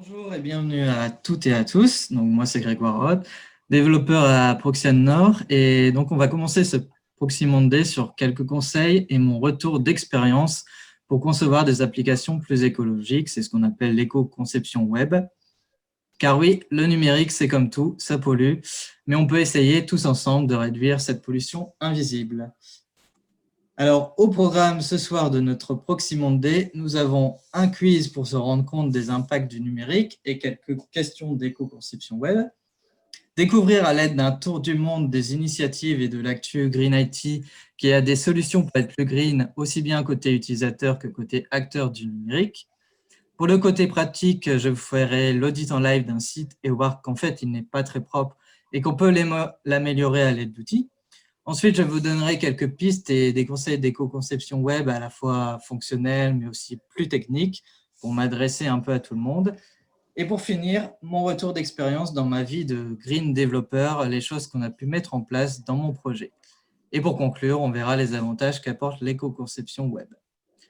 Bonjour et bienvenue à toutes et à tous. Donc, moi, c'est Grégoire Roth, développeur à Proxiane Nord. Et donc, on va commencer ce Proxy Monday sur quelques conseils et mon retour d'expérience pour concevoir des applications plus écologiques. C'est ce qu'on appelle l'éco-conception web. Car oui, le numérique, c'est comme tout, ça pollue, mais on peut essayer tous ensemble de réduire cette pollution invisible. Alors, au programme ce soir de notre Proxy Monday, nous avons un quiz pour se rendre compte des impacts du numérique et quelques questions d'éco-conception web. Découvrir à l'aide d'un tour du monde des initiatives et de l'actu Green IT qui a des solutions pour être plus green, aussi bien côté utilisateur que côté acteur du numérique. Pour le côté pratique, je vous ferai l'audit en live d'un site et voir qu'en fait, il n'est pas très propre et qu'on peut l'améliorer à l'aide d'outils. Ensuite, je vous donnerai quelques pistes et des conseils d'éco-conception web à la fois fonctionnels, mais aussi plus techniques, pour m'adresser un peu à tout le monde. Et pour finir, mon retour d'expérience dans ma vie de green développeur, les choses qu'on a pu mettre en place dans mon projet. Et pour conclure, on verra les avantages qu'apporte l'éco-conception web.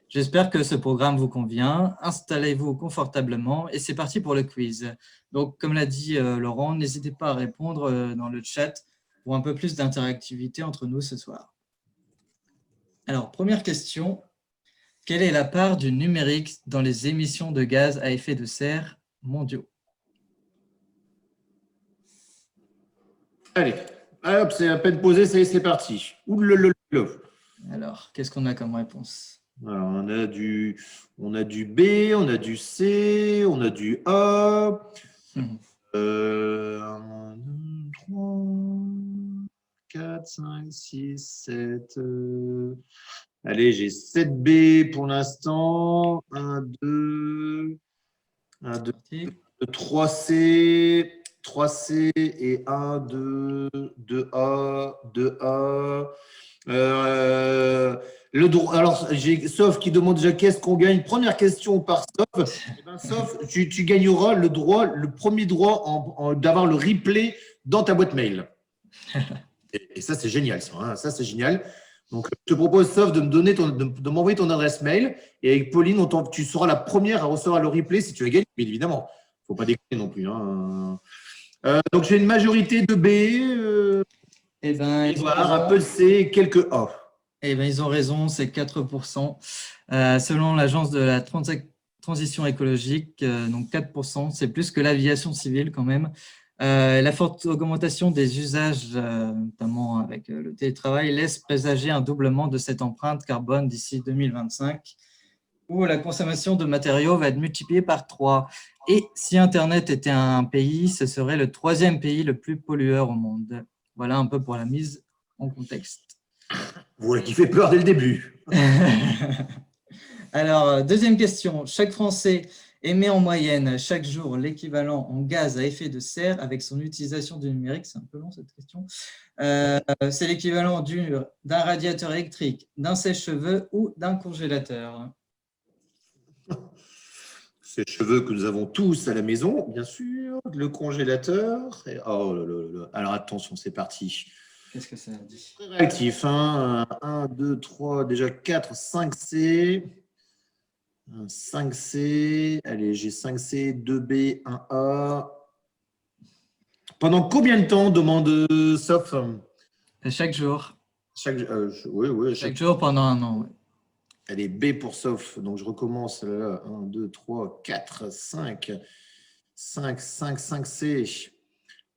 J'espère que ce programme vous convient. Installez-vous confortablement et c'est parti pour le quiz. Donc, comme l'a dit Laurent, n'hésitez pas à répondre dans le chat pour un peu plus d'interactivité entre nous ce soir. Alors, première question. Quelle est la part du numérique dans les émissions de gaz à effet de serre mondiaux? Allez, hop, c'est à peine posé, ça y est, c'est parti. Alors, qu'est-ce qu'on a comme réponse? Alors, on a du B, on a du C, on a du A. 1, 2, 3, 4, 5, 6, 7. Allez, j'ai 7 B pour l'instant. 1, 2, 1, 2, 3 C. 3C et 1, 2, 2A, 2A. Alors, j'ai Sof qui demande déjà qu'est-ce qu'on gagne. Première question par Sof. Eh ben, Sof, tu gagneras le premier droit d'avoir le replay dans ta boîte mail. Et ça, c'est génial. Ça, c'est génial. Donc, je te propose, Sof, de m'envoyer ton adresse mail. Et avec Pauline, tu seras la première à recevoir le replay si tu as gagné, bien évidemment. Il ne faut pas déconner non plus. Donc, j'ai une majorité de B. Apple C et quelques A. Eh bien, ils ont raison, c'est 4%. Selon l'Agence de la transition écologique, donc 4%, c'est plus que l'aviation civile quand même. La forte augmentation des usages, notamment avec le télétravail, laisse présager un doublement de cette empreinte carbone d'ici 2025, où la consommation de matériaux va être multipliée par 3. Et si Internet était un pays, ce serait le 3e pays le plus pollueur au monde. Voilà un peu pour la mise en contexte. Voilà qui fait peur dès le début. Alors, deuxième question. Chaque Français émet en moyenne chaque jour l'équivalent en gaz à effet de serre avec son utilisation du numérique. C'est un peu long cette question. C'est l'équivalent d'un radiateur électrique, d'un sèche-cheveux ou d'un congélateur. Sèche-cheveux que nous avons tous à la maison, bien sûr. Le congélateur. Oh là là là. Alors attention, c'est parti. Qu'est-ce que ça dit? Très réactif. 1, 2, 3, déjà 4, 5C. 5C. Allez, j'ai 5C, 2B, 1A. Pendant combien de temps, demande Sof? Chaque jour. Oui, Chaque jour pendant un an. Oui. Allez, B pour Sof. Donc, je recommence. 1, 2, 3, 4, 5. 5C.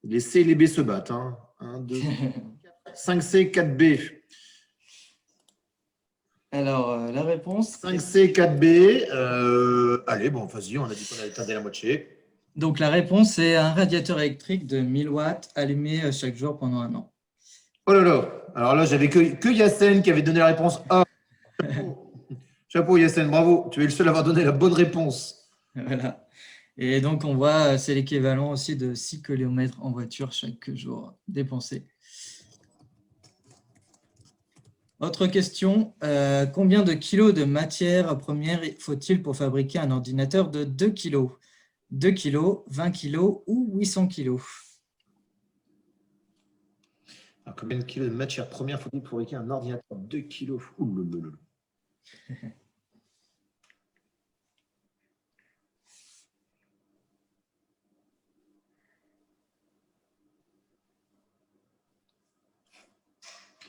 Les C et les B se battent. 1, 2, 5C, 4B. Alors, la réponse? 5C, 4B. Allez, bon, vas-y, on a dit qu'on avait éteint la moitié. Donc, la réponse, c'est un radiateur électrique de 1000 watts allumé chaque jour pendant un an. Oh là là. Alors là, j'avais que Yassen qui avait donné la réponse A. Chapeau, Yassen, bravo. Tu es le seul à avoir donné la bonne réponse. Voilà. Et donc, on voit, c'est l'équivalent aussi de 6 km en voiture chaque jour dépensé. Autre question, combien de kilos de matière première faut-il pour fabriquer un ordinateur de 2 kilos? 2 kilos, 20 kilos ou 800 kilos? Alors, combien de kilos de matière première faut-il pour fabriquer un ordinateur de 2 kilos?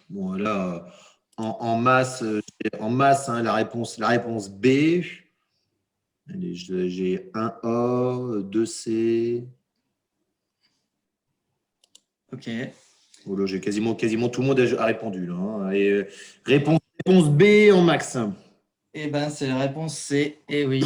Bon, là, en masse, hein, la réponse B. Allez, j'ai 1A, 2C. Ok. Oh là, j'ai quasiment tout le monde a répondu. Là, hein. Et, réponse B en max. Eh ben, c'est la réponse C. Et oui,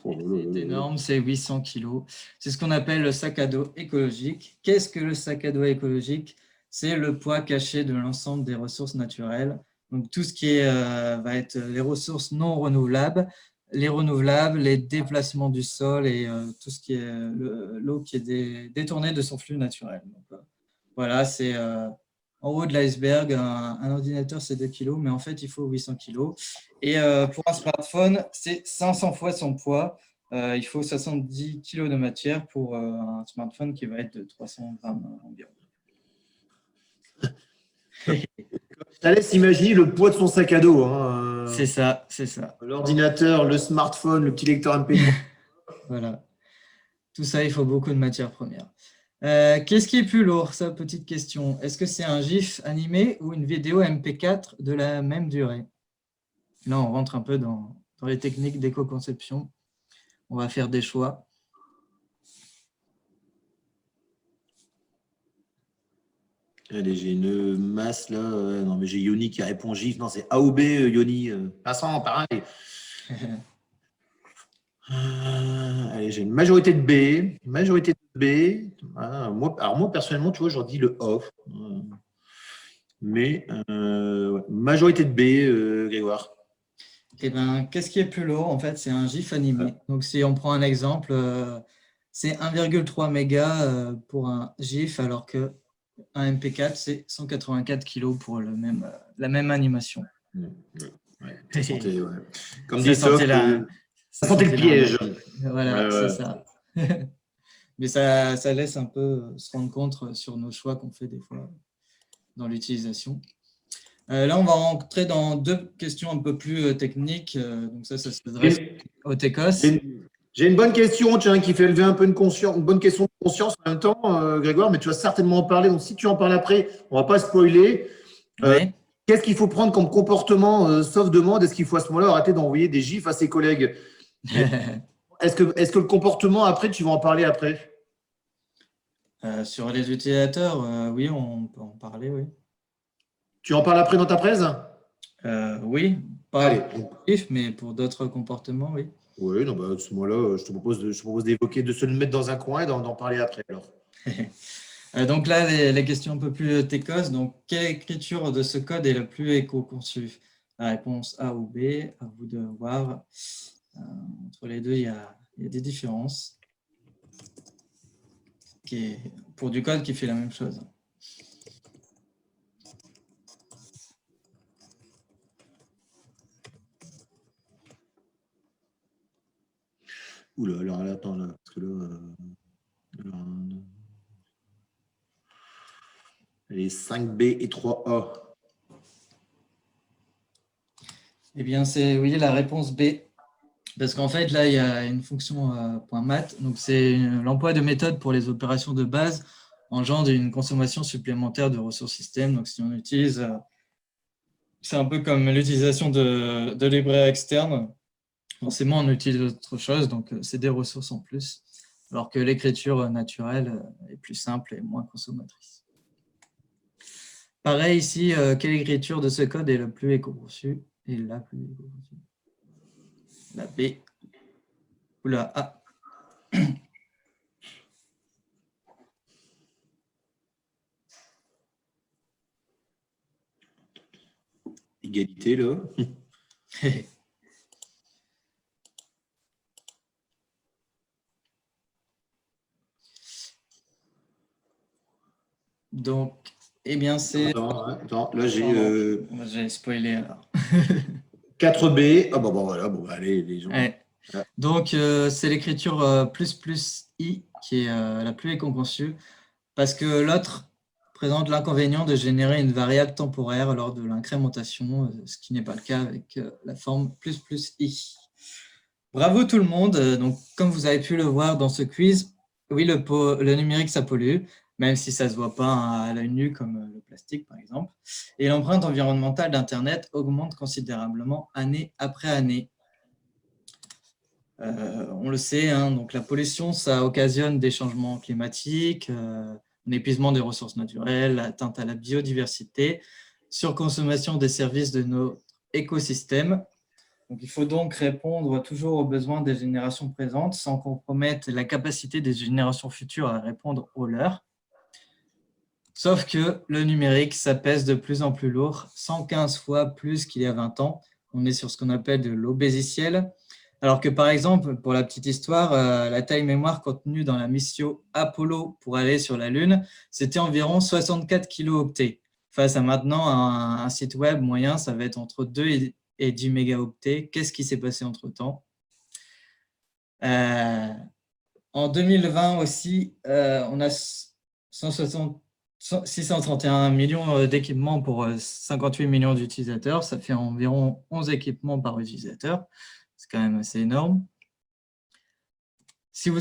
Oh là là là c'est là. énorme, c'est 800 kilos. C'est ce qu'on appelle le sac à dos écologique. Qu'est-ce que le sac à dos écologique? C'est le poids caché de l'ensemble des ressources naturelles. Donc, tout ce qui est, va être les ressources non renouvelables, les déplacements du sol et tout ce qui est l'eau qui est détournée de son flux naturel. Donc, voilà, c'est en haut de l'iceberg. Un ordinateur, c'est 2 kilos, mais en fait, il faut 800 kilos. Et pour un smartphone, c'est 500 fois son poids. Il faut 70 kilos de matière pour un smartphone qui va être de 300 grammes environ. Ça laisse imaginer le poids de son sac à dos. Hein. C'est ça, c'est ça. L'ordinateur, le smartphone, le petit lecteur MP3. Voilà. Tout ça, il faut beaucoup de matières premières. Qu'est-ce qui est plus lourd? Ça, petite question. Est-ce que c'est un GIF animé ou une vidéo MP4 de la même durée? Là, on rentre un peu dans les techniques d'éco-conception. On va faire des choix. Allez, j'ai une masse là. Non, mais j'ai Yoni qui répond GIF. Non, c'est A ou B, Yoni. Passant, pareil. Allez, j'ai une majorité de B. Majorité de B. Moi, personnellement, tu vois, j'en dis le off. Mais ouais. Majorité de B, Grégoire. Eh ben, qu'est-ce qui est plus lourd? En fait, c'est un GIF animé. Donc, si on prend un exemple, c'est 1,3 mégas pour un GIF, alors qu'un MP4, c'est 184 kilos pour la même animation. Ouais, ça sentait, ouais. Comme Ça dit sentait Sof, ça sentait le piège. Voilà, Ouais, c'est ouais. ça. Mais ça laisse un peu se rendre compte sur nos choix qu'on fait des fois dans l'utilisation. Là, on va rentrer dans deux questions un peu plus techniques. Donc ça s'adresse au TECOS. J'ai une bonne question, tiens, qui fait lever un peu une bonne question de conscience en même temps, Grégoire, mais tu vas certainement en parler. Donc, si tu en parles après, on ne va pas spoiler. Oui. Qu'est-ce qu'il faut prendre comme comportement, sauf demande? Est-ce qu'il faut à ce moment-là arrêter d'envoyer des gifs à ses collègues? Est-ce que le comportement, après, tu vas en parler après? Sur les utilisateurs, oui, on peut en parler, oui. Tu en parles après dans ta presse? Oui, pas Allez. pour GIF, mais pour d'autres comportements, oui. Oui, non, bah, à ce moment-là, je te propose d'évoquer, de se le mettre dans un coin et d'en parler après. Alors. Donc là, les questions un peu plus TECOS. Donc, quelle écriture de ce code est la plus éco-conçue? La réponse A ou B, à vous de voir. Entre les deux, il y a des différences pour du code qui fait la même chose. Oula, alors attends, là, parce que là, les 5B et 3A. Eh bien, c'est oui, la réponse B. Parce qu'en fait, là, il y a une fonction .math. Donc, c'est l'emploi de méthodes pour les opérations de base engendre une consommation supplémentaire de ressources système. Donc, si on utilise, c'est un peu comme l'utilisation de libraires externes. Forcément, on utilise autre chose, donc c'est des ressources en plus. Alors que l'écriture naturelle est plus simple et moins consommatrice. Pareil ici, quelle écriture de ce code est la plus éco-conçue? Et la plus éco-conçue. La B ou la A. Égalité, là. Donc, eh bien, c'est... Attends, là, J'ai spoilé alors. 4B. Ah, bon, voilà, bon, allez, les gens. Ouais. Donc, c'est l'écriture ++i qui est la plus éco-conçue parce que l'autre présente l'inconvénient de générer une variable temporaire lors de l'incrémentation, ce qui n'est pas le cas avec la forme ++i. Bravo tout le monde. Donc, comme vous avez pu le voir dans ce quiz, oui, le numérique, ça pollue. même si ça ne se voit pas à l'œil nu comme le plastique, par exemple. Et l'empreinte environnementale d'Internet augmente considérablement année après année. On le sait, hein, donc la pollution, ça occasionne des changements climatiques, un épuisement des ressources naturelles, atteinte à la biodiversité, surconsommation des services de notre écosystème. Donc, il faut donc répondre toujours aux besoins des générations présentes sans compromettre la capacité des générations futures à répondre aux leurs. Sauf que le numérique, ça pèse de plus en plus lourd, 115 fois plus qu'il y a 20 ans. On est sur ce qu'on appelle de l'obésiciel. Alors que par exemple, pour la petite histoire, la taille mémoire contenue dans la mission Apollo pour aller sur la Lune, c'était environ 64 kilooctets. Face à maintenant, un site web moyen, ça va être entre 2 et 10 mégaoctets. Qu'est-ce qui s'est passé entre-temps? En 2020 aussi, on a 631 millions d'équipements pour 58 millions d'utilisateurs. Ça fait environ 11 équipements par utilisateur. C'est quand même assez énorme. Si vous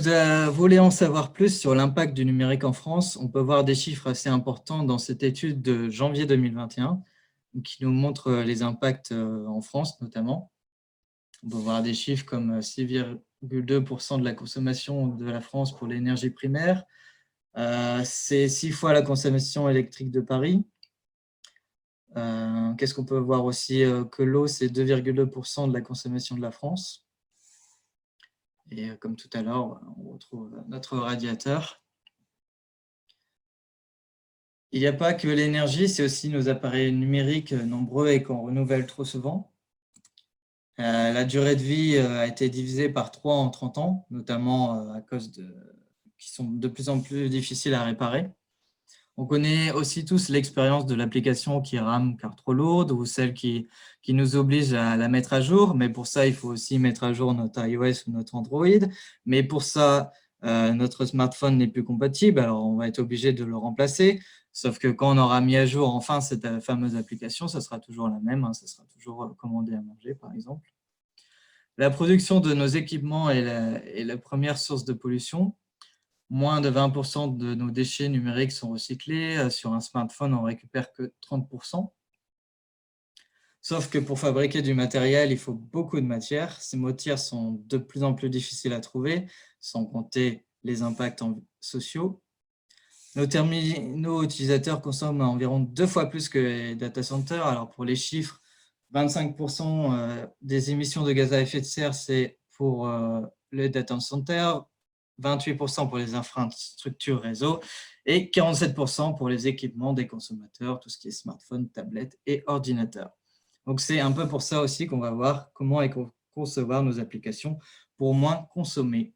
voulez en savoir plus sur l'impact du numérique en France, on peut voir des chiffres assez importants dans cette étude de janvier 2021 qui nous montre les impacts en France notamment. On peut voir des chiffres comme 6,2% de la consommation de la France pour l'énergie primaire. C'est 6 fois la consommation électrique de Paris. Qu'est-ce qu'on peut voir aussi? Que l'eau, c'est 2,2% de la consommation de la France. Et comme tout à l'heure, on retrouve notre radiateur. Il n'y a pas que l'énergie, c'est aussi nos appareils numériques nombreux et qu'on renouvelle trop souvent. La durée de vie a été divisée par 3 en 30 ans, notamment à cause qui sont de plus en plus difficiles à réparer. On connaît aussi tous l'expérience de l'application qui rame car trop lourde ou celle qui nous oblige à la mettre à jour. Mais pour ça, il faut aussi mettre à jour notre iOS ou notre Android. Mais pour ça, notre smartphone n'est plus compatible, alors on va être obligé de le remplacer. Sauf que quand on aura mis à jour enfin cette fameuse application, ça sera toujours la même, hein, ça sera toujours commandé à manger, par exemple. La production de nos équipements est la première source de pollution. Moins de 20% de nos déchets numériques sont recyclés. Sur un smartphone, on ne récupère que 30%. Sauf que pour fabriquer du matériel, il faut beaucoup de matière. Ces matières sont de plus en plus difficiles à trouver, sans compter les impacts sociaux. Nos terminaux utilisateurs consomment environ 2 fois plus que les data centers. Alors pour les chiffres, 25% des émissions de gaz à effet de serre, c'est pour les data centers, 28% pour les infrastructures réseau et 47% pour les équipements des consommateurs, tout ce qui est smartphone, tablette et ordinateur. Donc, c'est un peu pour ça aussi qu'on va voir comment concevoir nos applications pour moins consommer.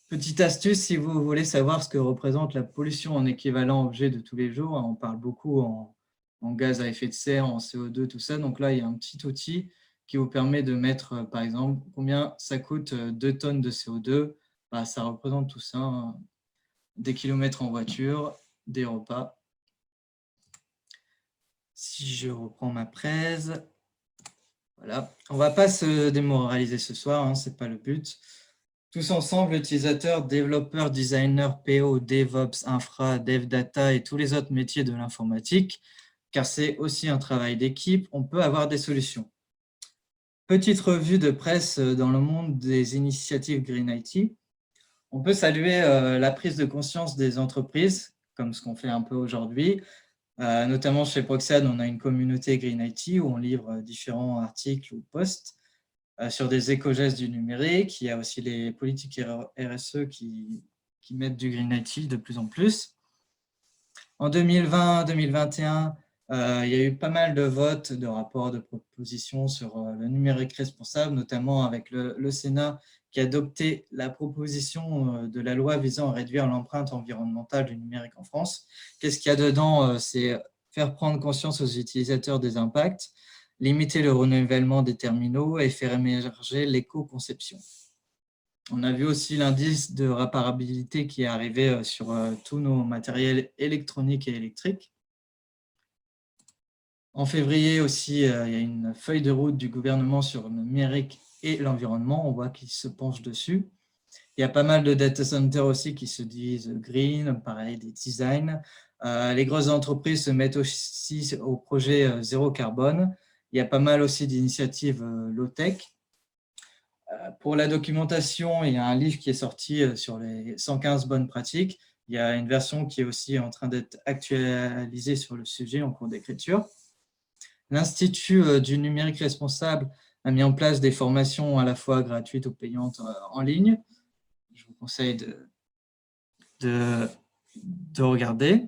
Petite astuce, si vous voulez savoir ce que représente la pollution en équivalent objet de tous les jours, on parle beaucoup en gaz à effet de serre, en CO2, tout ça. Donc là, il y a un petit outil qui vous permet de mettre, par exemple, combien ça coûte 2 tonnes de CO2. Bah, ça représente tout ça, hein. Des kilomètres en voiture, des repas. Si je reprends ma presse, voilà. On ne va pas se démoraliser ce soir, hein, ce n'est pas le but. Tous ensemble, utilisateurs, développeurs, designers, PO, DevOps, Infra, Dev Data et tous les autres métiers de l'informatique, car c'est aussi un travail d'équipe, on peut avoir des solutions. Petite revue de presse dans le monde des initiatives Green IT. On peut saluer la prise de conscience des entreprises, comme ce qu'on fait un peu aujourd'hui. Notamment chez Proxad, on a une communauté Green IT où on livre différents articles ou posts sur des éco-gestes du numérique. Il y a aussi les politiques RSE qui mettent du Green IT de plus en plus. En 2020-2021, il y a eu pas mal de votes, de rapports, de propositions sur le numérique responsable, notamment avec le Sénat qui a adopté la proposition de la loi visant à réduire l'empreinte environnementale du numérique en France. Qu'est-ce qu'il y a dedans? C'est faire prendre conscience aux utilisateurs des impacts, limiter le renouvellement des terminaux et faire émerger l'éco-conception. On a vu aussi l'indice de réparabilité qui est arrivé sur tous nos matériels électroniques et électriques. En février aussi, il y a une feuille de route du gouvernement sur le numérique et l'environnement. On voit qu'il se penche dessus. Il il y a pas mal de data centers aussi qui se disent green, pareil, des designs. Les grosses entreprises se mettent aussi au projet zéro carbone. Il y a pas mal aussi d'initiatives low-tech. Pour la documentation, il y a un livre qui est sorti sur les 115 bonnes pratiques. Il y a une version qui est aussi en train d'être actualisée sur le sujet en cours d'écriture. L'Institut du numérique responsable a mis en place des formations à la fois gratuites ou payantes en ligne. Je vous conseille de regarder.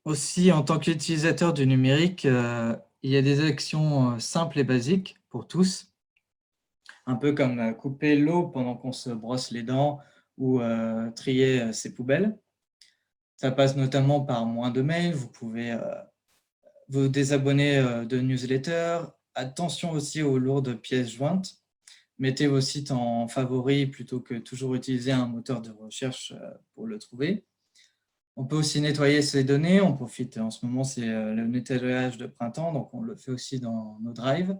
Aussi, en tant qu'utilisateur du numérique, il y a des actions simples et basiques pour tous, un peu comme couper l'eau pendant qu'on se brosse les dents ou trier ses poubelles. Ça passe notamment par moins de mails. Vous pouvez vous désabonner de newsletters. Attention aussi aux lourdes pièces jointes. Mettez vos sites en favoris plutôt que toujours utiliser un moteur de recherche pour le trouver. On peut aussi nettoyer ces données. On profite, en ce moment, c'est le nettoyage de printemps, donc on le fait aussi dans nos drives.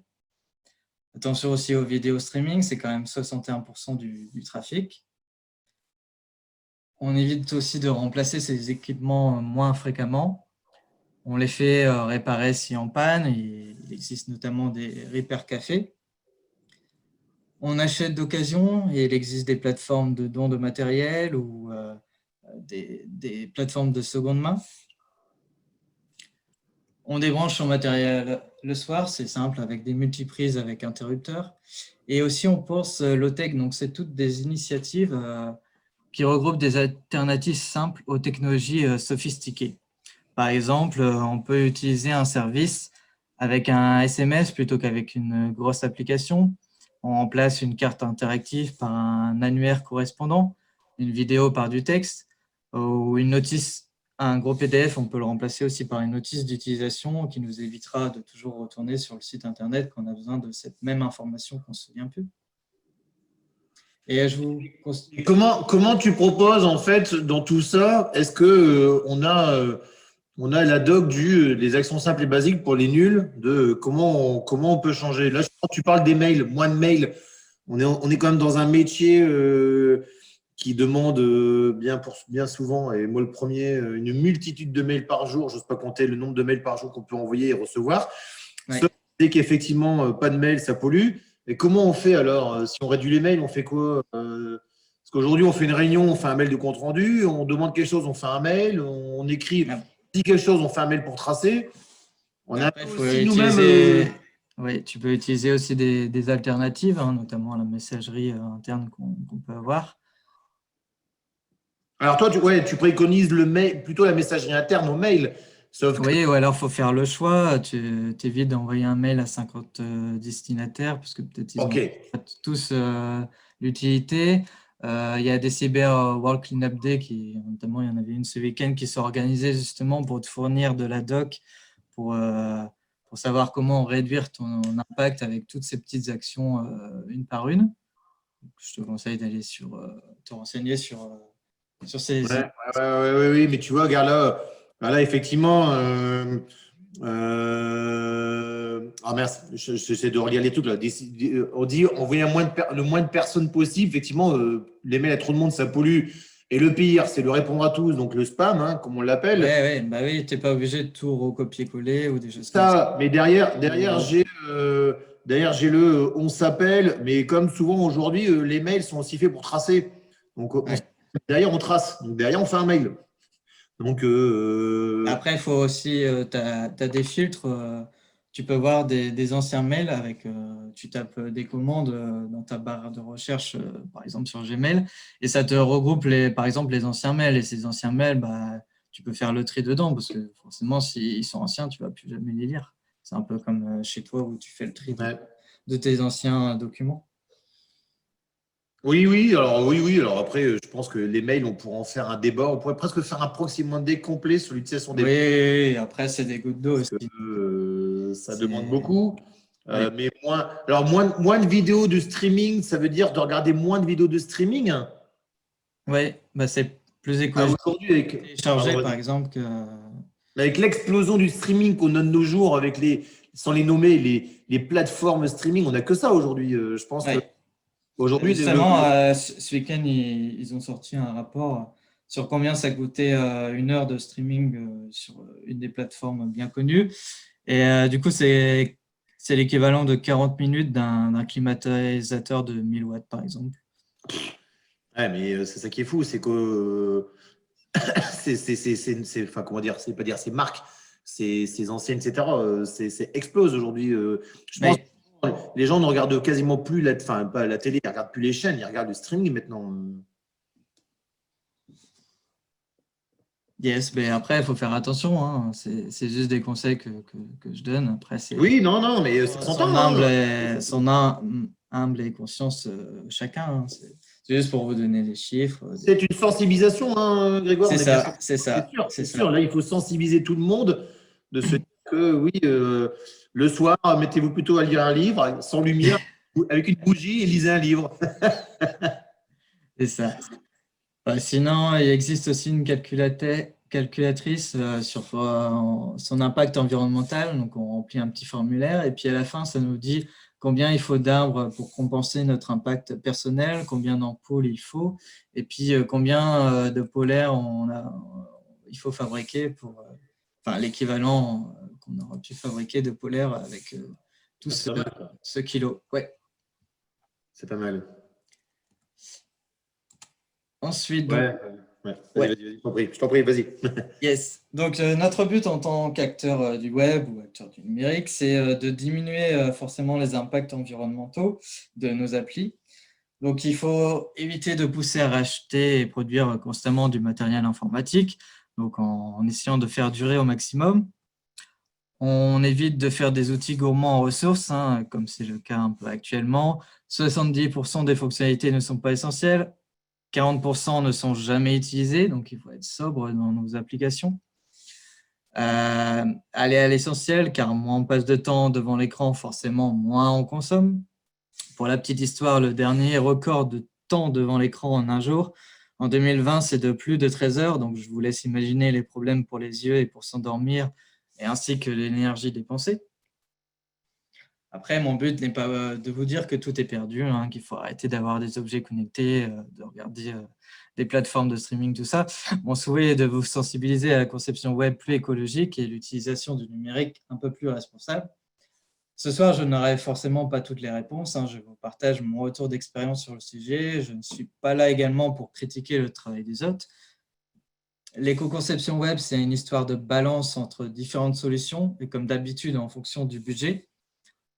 Attention aussi aux vidéos streaming, c'est quand même 61% du trafic. On évite aussi de remplacer ces équipements moins fréquemment. On les fait réparer si en panne. Il existe notamment des repair cafés. On achète d'occasion et il existe des plateformes de dons de matériel ou des plateformes de seconde main. On débranche son matériel le soir, c'est simple, avec des multiprises avec interrupteurs. Et aussi, on pense low-tech, donc c'est toutes des initiatives qui regroupent des alternatives simples aux technologies sophistiquées. Par exemple, on peut utiliser un service avec un SMS plutôt qu'avec une grosse application. On remplace une carte interactive par un annuaire correspondant, une vidéo par du texte ou une notice, un gros PDF. On peut le remplacer aussi par une notice d'utilisation qui nous évitera de toujours retourner sur le site internet quand on a besoin de cette même information qu'on ne se souvient plus. Et comment tu proposes en fait dans tout ça? Est-ce que on a la doc des actions simples et basiques pour les nuls, de comment on peut changer? Là, tu parles des mails, moins de mails. On est quand même dans un métier qui demande bien souvent, et moi le premier, une multitude de mails par jour. Je n'ose pas compter le nombre de mails par jour qu'on peut envoyer et recevoir. Ouais. Sauf qu'effectivement, pas de mails, ça pollue. Et comment on fait alors? Si on réduit les mails, on fait quoi? Parce qu'aujourd'hui, on fait une réunion, on fait un mail de compte rendu, on demande quelque chose, on fait un mail, on écrit quelque chose, on fait un mail pour tracer. On a aussi nous-mêmes. Oui, tu peux utiliser aussi des alternatives, hein, notamment la messagerie interne qu'on peut avoir. Alors toi, tu préconises le mail, plutôt la messagerie interne au mail. Oui, ou alors il faut faire le choix. Tu évites d'envoyer un mail à 50 destinataires parce que peut-être ils n'ont pas tous l'utilité. Il y a des Cyber World Cleanup Day, notamment il y en avait une ce week-end, qui sont organisées justement pour te fournir de la doc pour savoir comment réduire ton impact avec toutes ces petites actions une par une. Donc, je te conseille d'aller te renseigner sur ces… Oui, mais tu vois, regarde là effectivement… merci, j'essaie de regarder les trucs là. On dit envoyer le moins de personnes possible. Effectivement, les mails à trop de monde, ça pollue. Et le pire, c'est le répondre à tous, donc le spam, hein, comme on l'appelle. Oui, tu n'es pas obligé de tout recopier-coller ou des choses comme ça. Mais derrière j'ai on s'appelle, mais comme souvent aujourd'hui, les mails sont aussi faits pour tracer. Donc derrière, on trace. Donc derrière, on fait un mail. Donc, après, il faut aussi, tu as des filtres. Tu peux voir des anciens mails tu tapes des commandes dans ta barre de recherche, par exemple sur Gmail, et ça te regroupe par exemple les anciens mails. Et ces anciens mails, tu peux faire le tri dedans parce que forcément, s'ils sont anciens, tu ne vas plus jamais les lire. C'est un peu comme chez toi où tu fais le tri de tes anciens documents. Oui. Alors après, je pense que les mails, on pourrait en faire un débat. On pourrait presque faire un proxy Monday complet sur l'utilisation des mails. Oui, après, c'est des gouttes d'eau aussi. Ça demande beaucoup. Mais moins de vidéos de streaming, ça veut dire de regarder moins de vidéos de streaming. Oui, c'est plus écologique. Télécharger, par exemple. Avec l'explosion du streaming qu'on a de nos jours, avec les sans les nommer, les plateformes streaming, on n'a que ça aujourd'hui. Je pense que Ouais. aujourd'hui, Justement, ce week-end, ils ont sorti un rapport sur combien ça coûtait 1 heure de streaming sur une des plateformes bien connues. Et du coup, c'est l'équivalent de 40 minutes d'un climatisateur de 1000 watts, par exemple. ouais, mais c'est ça qui est fou, c'est que enfin, comment dire, c'est pas dire ces marques, ces anciennes, etc. C'est explose aujourd'hui. Je pense Ouais. que les gens ne regardent quasiment plus enfin, pas la télé, ils regardent plus les chaînes, ils regardent le streaming maintenant. Yes, mais après, il faut faire attention, hein. C'est juste des conseils que je donne. Après, c'est Oui, non, non, mais ça s'entend, hein. humble et conscience chacun, hein. C'est juste pour vous donner des chiffres. C'est une sensibilisation, hein, Grégoire, on est bien sûr. C'est C'est ça, sûr, c'est c'est ça. sûr. Là, il faut sensibiliser tout le monde de se dire que oui, le soir, mettez-vous plutôt à lire un livre sans lumière, avec une bougie et lisez un livre. C'est ça. Sinon, il existe aussi une calculatrice sur son impact environnemental. Donc, on remplit un petit formulaire et puis à la fin, ça nous dit combien il faut d'arbres pour compenser notre impact personnel, combien d'ampoules il faut, et puis combien de polaires il faut fabriquer pour, enfin, l'équivalent qu'on aurait pu fabriquer de polaires avec tout C'est pas mal, quoi. ce kilo. Ouais. C'est pas mal. Ensuite, donc, Ouais, ouais. Vas-y, ouais. vas-y, je t'en prie, vas-y. Yes. Donc, notre but en tant qu'acteur du web ou acteur du numérique, c'est de diminuer forcément les impacts environnementaux de nos applis. Donc, il faut éviter de pousser à racheter et produire constamment du matériel informatique, donc en essayant de faire durer au maximum. On évite de faire des outils gourmands en ressources, hein, comme c'est le cas un peu actuellement. 70% des fonctionnalités ne sont pas essentielles, 40% ne sont jamais utilisées, donc il faut être sobre dans nos applications. Aller à l'essentiel, car moins on passe de temps devant l'écran, forcément, moins on consomme. Pour la petite histoire, le dernier record de temps devant l'écran en un jour, en 2020, c'est de plus de 13 heures, donc je vous laisse imaginer les problèmes pour les yeux et pour s'endormir, et ainsi que l'énergie dépensée. Après, mon but n'est pas de vous dire que tout est perdu, hein, qu'il faut arrêter d'avoir des objets connectés, de regarder des plateformes de streaming, tout ça. Mon souhait est de vous sensibiliser à la conception web plus écologique et l'utilisation du numérique un peu plus responsable. Ce soir, je n'aurai forcément pas toutes les réponses, hein. Je vous partage mon retour d'expérience sur le sujet. Je ne suis pas là également pour critiquer le travail des autres. L'éco-conception web, c'est une histoire de balance entre différentes solutions et comme d'habitude, en fonction du budget.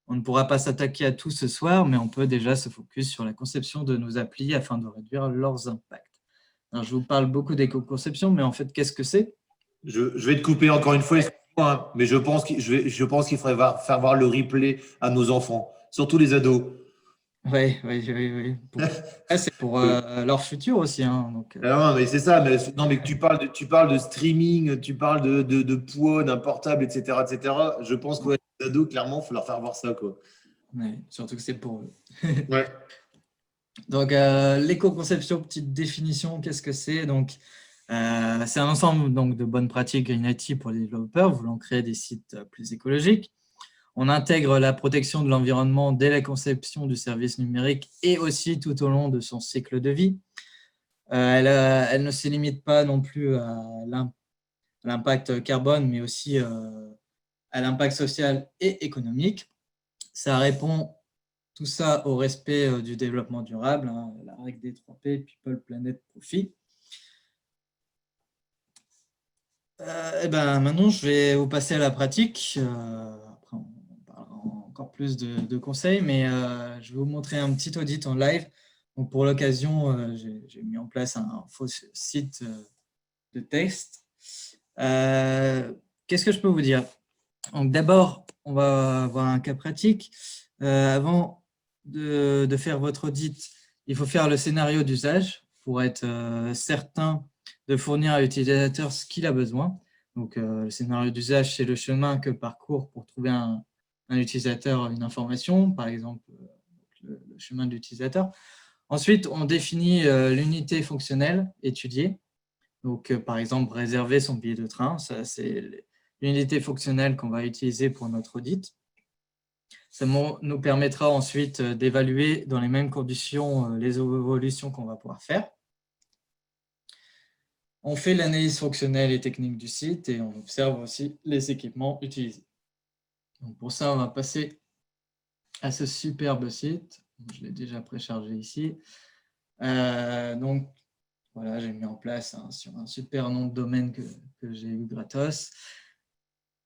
On ne pourra pas s'attaquer à tout ce soir, mais on peut déjà se focus sur la conception de nos applis afin de réduire leurs impacts. Alors, je vous parle beaucoup d'éco-conception, mais en fait, qu'est-ce que c'est? Je vais te couper encore une fois, excuse-moi, hein, mais je pense qu'il faudrait faire voir le replay à nos enfants, surtout les ados. Oui, oui, oui, oui. C'est pour leur futur aussi, hein, donc, Ah non, mais c'est ça, mais non, mais tu parles de streaming, tu parles de poids, d'un portable, etc., etc. Je pense que ouais, les ados, clairement, il faut leur faire voir ça, quoi. ouais, surtout que c'est pour eux. Ouais. Donc, l'éco-conception, petite définition, qu'est-ce que c'est? Donc, c'est un ensemble donc, de bonnes pratiques Green IT pour les développeurs voulant créer des sites plus écologiques. On intègre la protection de l'environnement dès la conception du service numérique et aussi tout au long de son cycle de vie. Elle ne se limite pas non plus à l'impact carbone, mais aussi à l'impact social et économique. Ça répond tout ça au respect du développement durable, hein, la règle des 3P, People, Planet, Profit. Et ben, maintenant, je vais vous passer à la pratique. Après, on parlera encore plus de conseils, mais je vais vous montrer un petit audit en live. Donc, pour l'occasion, j'ai mis en place un faux site de texte. Qu'est-ce que je peux vous dire? Donc, d'abord, on va avoir un cas pratique. Avant de faire votre audit, il faut faire le scénario d'usage pour être certain de fournir à l'utilisateur ce qu'il a besoin. Donc, le scénario d'usage, c'est le chemin que parcourt pour trouver un utilisateur une information, par exemple le chemin de l'utilisateur. Ensuite, on définit l'unité fonctionnelle étudiée. Donc, par exemple, réserver son billet de train, ça c'est l'unité fonctionnelle qu'on va utiliser pour notre audit. Ça nous permettra ensuite d'évaluer dans les mêmes conditions les évolutions qu'on va pouvoir faire. On fait l'analyse fonctionnelle et technique du site et on observe aussi les équipements utilisés. Donc pour ça, on va passer à ce superbe site. Je l'ai déjà préchargé ici. Donc, voilà, j'ai mis en place sur un super nom de domaine que j'ai eu gratos.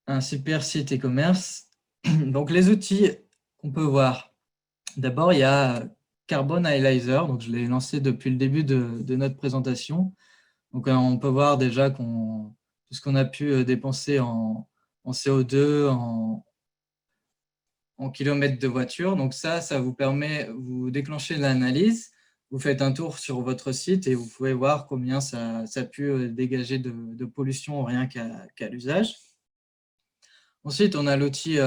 Un super site e-commerce. Donc, les outils qu'on peut voir. D'abord, il y a Carbon Analyzer. Donc, je l'ai lancé depuis le début de notre présentation. Donc, on peut voir déjà tout ce qu'on a pu dépenser en CO2, en kilomètres de voiture. Donc, ça vous permet, vous déclenchez l'analyse, vous faites un tour sur votre site et vous pouvez voir combien ça a pu dégager de pollution rien qu'à l'usage. Ensuite, on a l'outil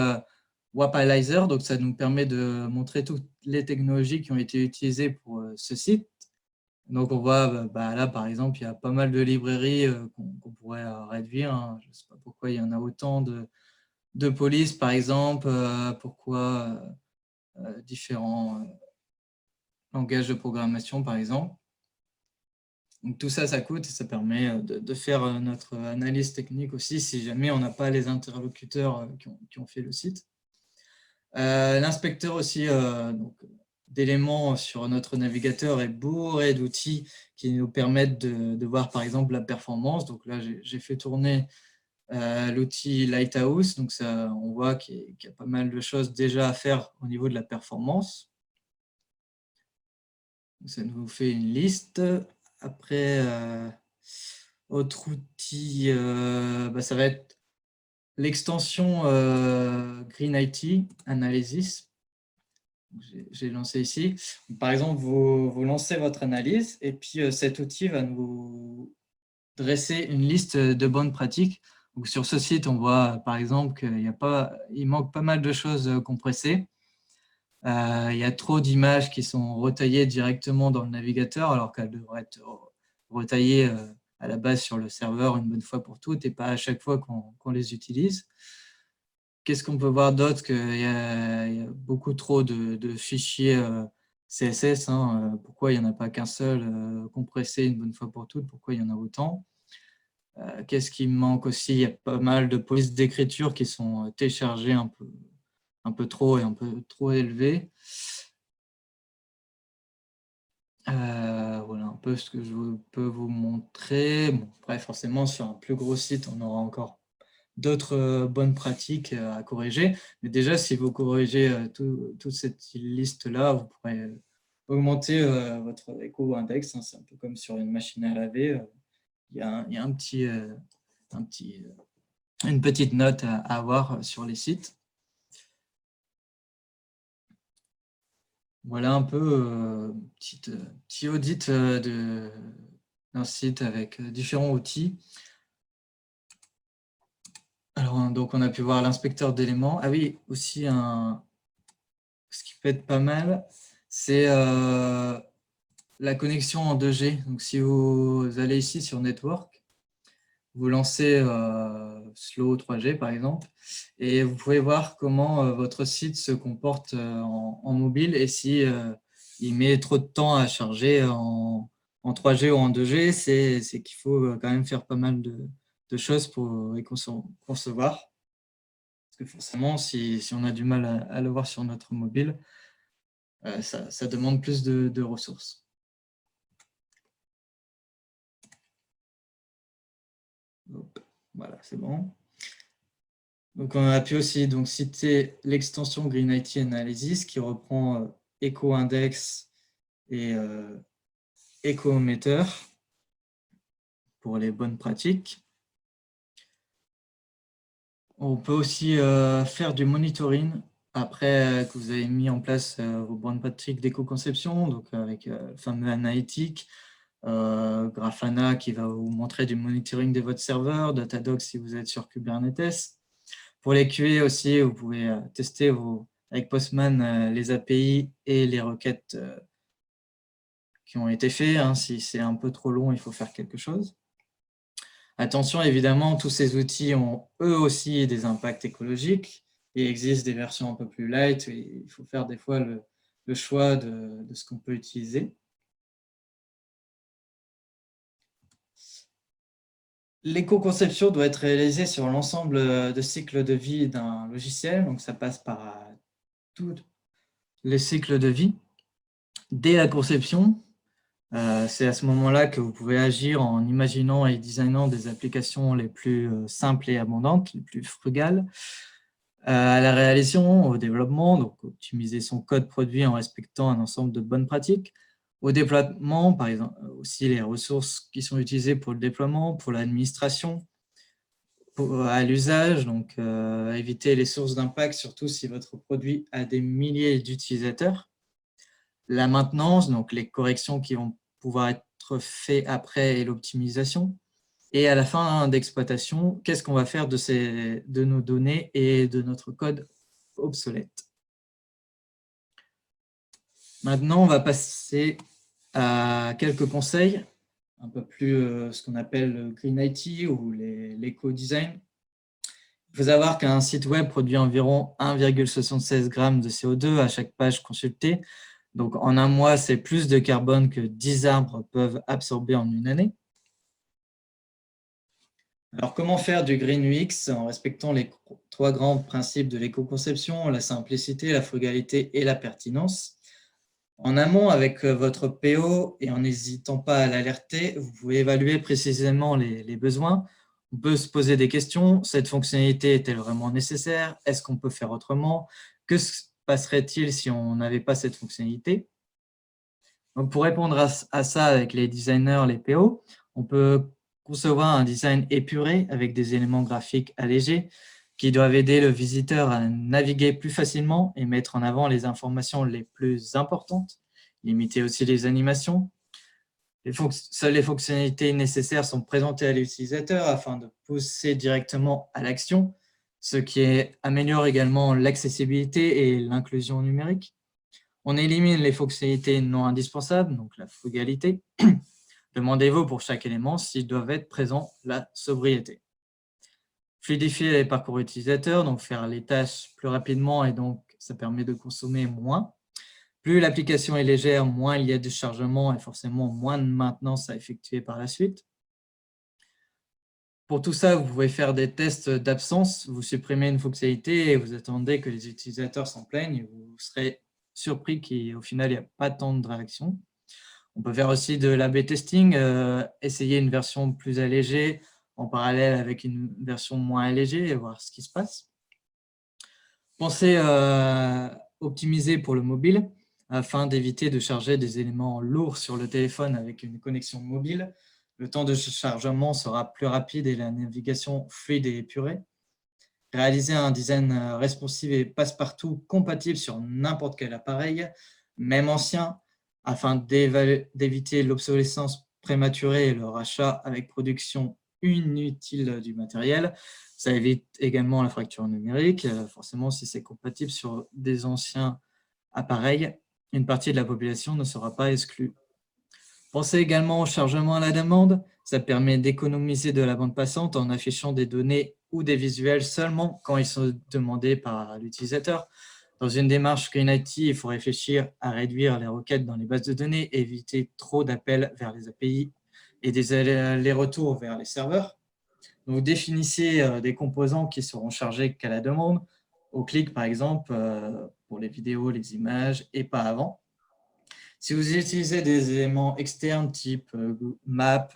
Wapalizer, donc ça nous permet de montrer toutes les technologies qui ont été utilisées pour ce site. Donc, on voit là, par exemple, il y a pas mal de librairies qu'on pourrait réduire. Hein. Je ne sais pas pourquoi il y en a autant de police, par exemple, pourquoi différents langages de programmation, par exemple. Donc, tout ça, ça coûte et ça permet de faire notre analyse technique aussi si jamais on n'a pas les interlocuteurs qui ont fait le site. L'inspecteur aussi d'éléments sur notre navigateur est bourré d'outils qui nous permettent de voir par exemple la performance. Donc là, j'ai fait tourner l'outil Lighthouse. Donc ça, on voit qu'il y a pas mal de choses déjà à faire au niveau de la performance. Ça nous fait une liste. Après, autre outil, ça va être l'extension Green IT Analysis. J'ai lancé ici. Par exemple, vous lancez votre analyse et puis cet outil va nous dresser une liste de bonnes pratiques. Donc, sur ce site, on voit par exemple qu'il manque pas mal de choses compressées. Il y a trop d'images qui sont retaillées directement dans le navigateur alors qu'elles devraient être retaillées à la base sur le serveur une bonne fois pour toutes et pas à chaque fois qu'on les utilise. Qu'est-ce qu'on peut voir d'autre? Qu'il y a beaucoup trop de fichiers CSS. Hein. Pourquoi il n'y en a pas qu'un seul compressé une bonne fois pour toutes? Pourquoi il y en a autant? Qu'est-ce qui me manque aussi? Il y a pas mal de polices d'écriture qui sont téléchargées un peu trop et un peu trop élevées. Voilà un peu ce que je peux vous montrer. Bon, après, forcément, sur un plus gros site, on aura encore d'autres bonnes pratiques à corriger. Mais déjà, si vous corrigez toute cette liste-là, vous pourrez augmenter votre éco-index. Hein. C'est un peu comme sur une machine à laver. Il y a une petite note à avoir sur les sites. Voilà un peu petit audit d'un site avec différents outils. Alors, donc, on a pu voir l'inspecteur d'éléments. Ah oui, aussi, ce qui peut être pas mal, c'est la connexion en 2G. Donc, si vous allez ici sur Network, vous lancez Slow 3G, par exemple, et vous pouvez voir comment votre site se comporte en mobile et si il met trop de temps à charger en 3G ou en 2G, c'est qu'il faut quand même faire pas mal de choses pour y concevoir. Parce que forcément, si on a du mal à le voir sur notre mobile, ça demande plus de ressources. Hop, voilà, c'est bon. Donc, on a pu aussi donc, citer l'extension Green IT Analysis qui reprend EcoIndex et Ecometer pour les bonnes pratiques. On peut aussi faire du monitoring après que vous avez mis en place vos bonnes pratiques d'éco-conception, donc avec le fameux Analytics, Grafana qui va vous montrer du monitoring de votre serveur, Datadog si vous êtes sur Kubernetes. Pour les QA aussi, vous pouvez tester avec Postman les API et les requêtes qui ont été faites. Hein. Si c'est un peu trop long, il faut faire quelque chose. Attention, évidemment, tous ces outils ont eux aussi des impacts écologiques. Il existe des versions un peu plus light, et il faut faire des fois le choix de ce qu'on peut utiliser. L'éco-conception doit être réalisée sur l'ensemble de cycles de vie d'un logiciel, donc ça passe par tous les cycles de vie. Dès la conception, c'est à ce moment-là que vous pouvez agir en imaginant et designant des applications les plus simples et abondantes, les plus frugales. À la réalisation, au développement, donc optimiser son code produit en respectant un ensemble de bonnes pratiques. Au déploiement, par exemple, aussi les ressources qui sont utilisées pour le déploiement, pour l'administration, à l'usage, donc éviter les sources d'impact, surtout si votre produit a des milliers d'utilisateurs. La maintenance, donc les corrections qui vont pouvoir être faites après et l'optimisation. Et à la fin d'exploitation, qu'est-ce qu'on va faire de nos données et de notre code obsolète. Maintenant, on va passer à quelques conseils, un peu plus ce qu'on appelle le Green IT ou l'éco-design. Il faut savoir qu'un site web produit environ 1,76 g de CO2 à chaque page consultée. Donc, en un mois, c'est plus de carbone que 10 arbres peuvent absorber en une année. Alors, comment faire du Green UX en respectant les 3 grands principes de l'éco-conception, la simplicité, la frugalité et la pertinence? En amont, avec votre PO et en n'hésitant pas à l'alerter, vous pouvez évaluer précisément les besoins. On peut se poser des questions. Cette fonctionnalité est-elle vraiment nécessaire? Est-ce qu'on peut faire autrement? Que se passerait-il si on n'avait pas cette fonctionnalité? Donc, pour répondre à ça avec les designers, les PO, on peut concevoir un design épuré avec des éléments graphiques allégés qui doivent aider le visiteur à naviguer plus facilement et mettre en avant les informations les plus importantes, limiter aussi les animations. Seules les fonctionnalités nécessaires sont présentées à l'utilisateur afin de pousser directement à l'action, ce qui améliore également l'accessibilité et l'inclusion numérique. On élimine les fonctionnalités non indispensables, donc la frugalité. Demandez-vous pour chaque élément s'ils doivent être présents la sobriété. Fluidifier les parcours utilisateurs, donc faire les tâches plus rapidement et donc ça permet de consommer moins. Plus l'application est légère, moins il y a de chargement et forcément moins de maintenance à effectuer par la suite. Pour tout ça, vous pouvez faire des tests d'absence. Vous supprimez une fonctionnalité et vous attendez que les utilisateurs s'en plaignent. Et vous serez surpris qu'au final, il n'y a pas tant de réactions. On peut faire aussi de l'A/B testing, essayer une version plus allégée en parallèle avec une version moins allégée et voir ce qui se passe. Pensez à optimiser pour le mobile afin d'éviter de charger des éléments lourds sur le téléphone avec une connexion mobile. Le temps de chargement sera plus rapide et la navigation fluide et épurée. Réaliser un design responsive et passe-partout compatible sur n'importe quel appareil, même ancien, afin d'éviter l'obsolescence prématurée et le rachat avec production inutile du matériel. Ça évite également la fracture numérique. Forcément, si c'est compatible sur des anciens appareils, une partie de la population ne sera pas exclue. Pensez également au chargement à la demande. Ça permet d'économiser de la bande passante en affichant des données ou des visuels seulement quand ils sont demandés par l'utilisateur. Dans une démarche Green IT, il faut réfléchir à réduire les requêtes dans les bases de données, éviter trop d'appels vers les API et des allers-retours vers les serveurs. Donc, définissez des composants qui seront chargés qu'à la demande, au clic par exemple, pour les vidéos, les images et pas avant. Si vous utilisez des éléments externes type map,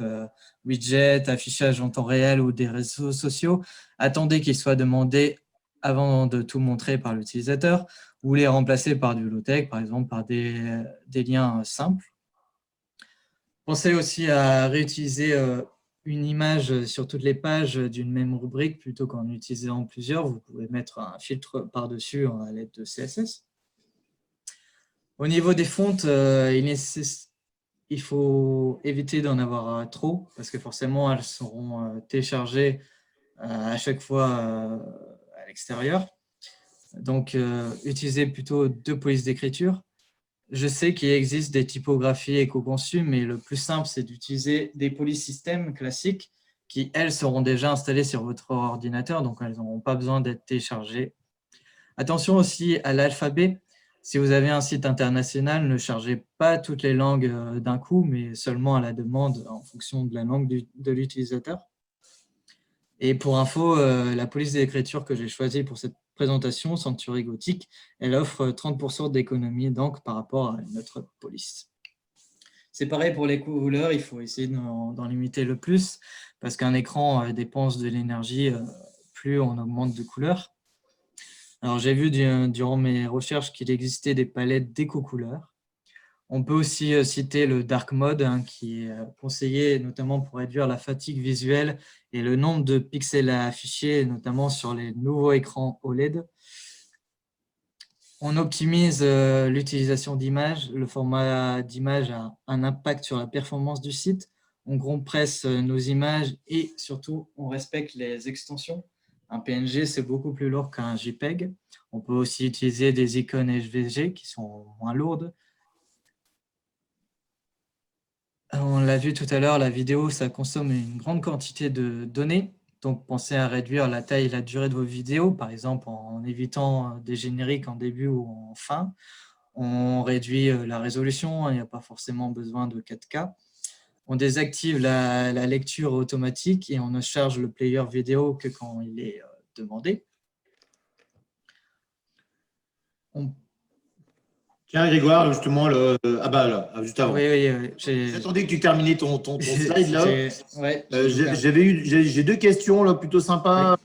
widget, affichage en temps réel ou des réseaux sociaux, attendez qu'ils soient demandés avant de tout montrer par l'utilisateur ou les remplacer par du low-tech, par exemple par des liens simples. Pensez aussi à réutiliser une image sur toutes les pages d'une même rubrique plutôt qu'en utilisant plusieurs. Vous pouvez mettre un filtre par-dessus à l'aide de CSS. Au niveau des fontes, il faut éviter d'en avoir trop parce que forcément, elles seront téléchargées à chaque fois à l'extérieur. Donc, utilisez plutôt 2 polices d'écriture. Je sais qu'il existe des typographies éco-conçues, mais le plus simple, c'est d'utiliser des polices systèmes classiques qui, elles, seront déjà installées sur votre ordinateur, donc elles n'auront pas besoin d'être téléchargées. Attention aussi à l'alphabet. Si vous avez un site international, ne chargez pas toutes les langues d'un coup, mais seulement à la demande en fonction de la langue de l'utilisateur. Et pour info, la police d'écriture que j'ai choisie pour cette présentation, Century Gothic, elle offre 30% d'économie donc par rapport à notre police. C'est pareil pour les couleurs, il faut essayer d'en limiter le plus parce qu'un écran dépense de l'énergie plus on augmente de couleurs. Alors, j'ai vu durant mes recherches qu'il existait des palettes d'éco-couleurs. On peut aussi citer le dark mode qui est conseillé notamment pour réduire la fatigue visuelle et le nombre de pixels à afficher, notamment sur les nouveaux écrans OLED. On optimise l'utilisation d'images. Le format d'image a un impact sur la performance du site. On compresse nos images et surtout, on respecte les extensions. Un PNG, c'est beaucoup plus lourd qu'un JPEG. On peut aussi utiliser des icônes SVG qui sont moins lourdes. On l'a vu tout à l'heure, la vidéo, ça consomme une grande quantité de données. Donc, pensez à réduire la taille et la durée de vos vidéos, par exemple en évitant des génériques en début ou en fin. On réduit la résolution, il n'y a pas forcément besoin de 4K. On désactive la lecture automatique et on ne charge le player vidéo que quand il est demandé. Tiens, Grégoire, justement, ah bah là, juste avant. Oui, j'attendais que tu termines ton slide là. Ouais, j'ai deux questions là, plutôt sympas,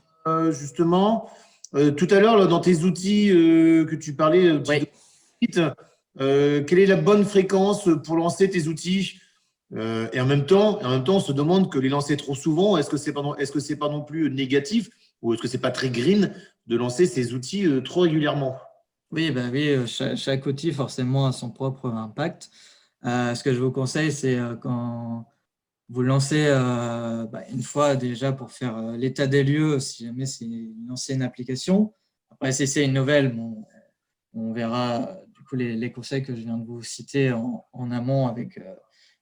justement. Tout à l'heure, dans tes outils que tu parlais, quelle est la bonne fréquence pour lancer tes outils? Et en même temps, on se demande que les lancer trop souvent, est-ce que c'est pas non plus négatif ou est-ce que c'est pas très green de lancer ces outils trop régulièrement? Oui, chaque outil forcément a son propre impact. Ce que je vous conseille, c'est quand vous lancez une fois déjà pour faire l'état des lieux, si jamais c'est une ancienne application. Après, si c'est une nouvelle, bon, on verra du coup les conseils que je viens de vous citer en amont avec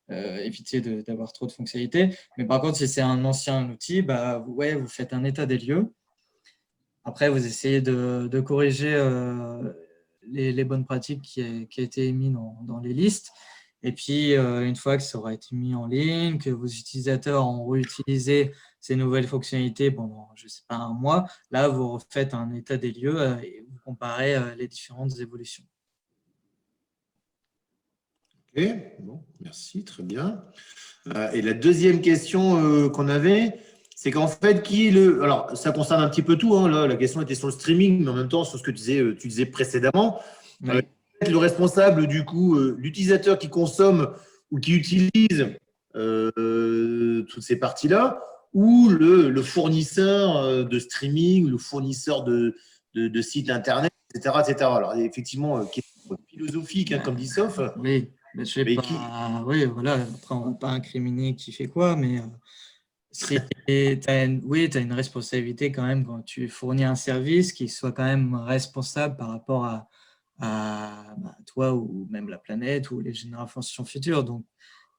éviter d'avoir trop de fonctionnalités. Mais par contre, si c'est un ancien outil, vous faites un état des lieux. Après, vous essayez de corriger les bonnes pratiques qui a été mis dans les listes. Et puis, une fois que ça aura été mis en ligne, que vos utilisateurs ont réutilisé ces nouvelles fonctionnalités pendant, je ne sais pas, un mois, là, vous refaites un état des lieux et vous comparez les différentes évolutions. Ok, bon, merci, très bien. Et la deuxième question qu'on avait, c'est qu'en fait, alors, ça concerne un petit peu tout, là, la question était sur le streaming, mais en même temps, sur ce que tu disais précédemment. Oui. Le responsable, du coup, l'utilisateur qui consomme ou qui utilise toutes ces parties-là, ou le fournisseur de streaming, le fournisseur de sites internet, etc., etc. Alors, effectivement, question philosophique, comme dit Sof. Oui, mais je sais pas. Oui, voilà. Après, on ne va pas incriminer qui fait quoi, mais si tu as une responsabilité quand même quand tu fournis un service qui soit quand même responsable par rapport à toi ou même la planète ou les générations futures. Donc,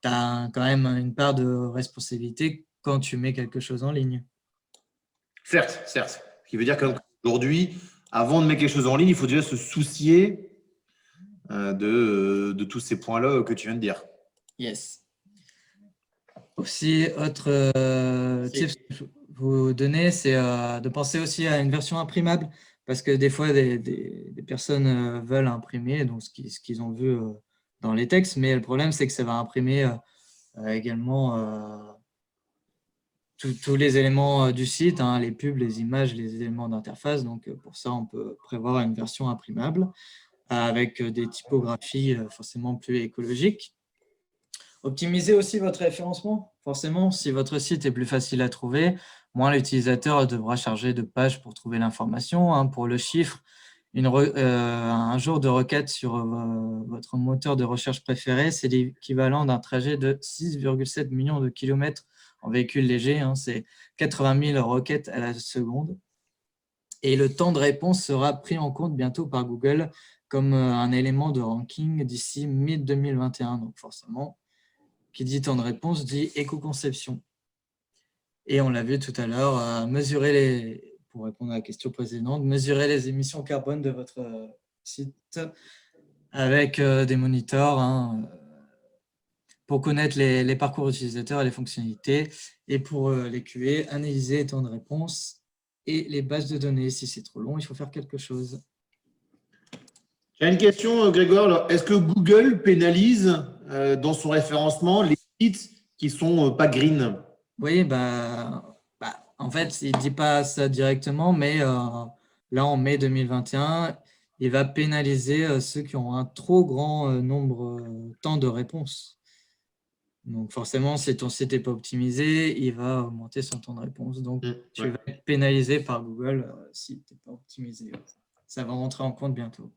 tu as quand même une part de responsabilité quand tu mets quelque chose en ligne. Certes. Ce qui veut dire qu'aujourd'hui, avant de mettre quelque chose en ligne, il faut déjà se soucier de tous ces points-là que tu viens de dire. Yes. Aussi, autre tips que je vous donner, c'est de penser aussi à une version imprimable parce que des fois, des personnes veulent imprimer donc ce qu'ils ont vu dans les textes, mais le problème, c'est que ça va imprimer également tous les éléments du site, les pubs, les images, les éléments d'interface. Donc, pour ça, on peut prévoir une version imprimable avec des typographies forcément plus écologiques. Optimisez aussi votre référencement. Forcément, si votre site est plus facile à trouver, moins l'utilisateur devra charger de pages pour trouver l'information. Pour le chiffre, un jour de requête sur votre moteur de recherche préféré, c'est l'équivalent d'un trajet de 6,7 millions de kilomètres en véhicule léger. C'est 80 000 requêtes à la seconde. Et le temps de réponse sera pris en compte bientôt par Google comme un élément de ranking d'ici mi-2021. Donc forcément, qui dit temps de réponse dit éco-conception. Et on l'a vu tout à l'heure, pour répondre à la question précédente, mesurer les émissions carbone de votre site avec des moniteurs pour connaître les parcours utilisateurs et les fonctionnalités. Et pour les QA, analyser les temps de réponse et les bases de données. Si c'est trop long, il faut faire quelque chose. J'ai une question, Grégoire. Est-ce que Google pénalise dans son référencement les sites qui ne sont pas green? Oui, en fait, il ne dit pas ça directement, mais là, en mai 2021, il va pénaliser ceux qui ont un trop grand nombre de temps de réponse. Donc, forcément, si ton site n'est pas optimisé, il va augmenter son temps de réponse. Donc, tu vas être pénalisé par Google si tu n'es pas optimisé. Ça va rentrer en compte bientôt.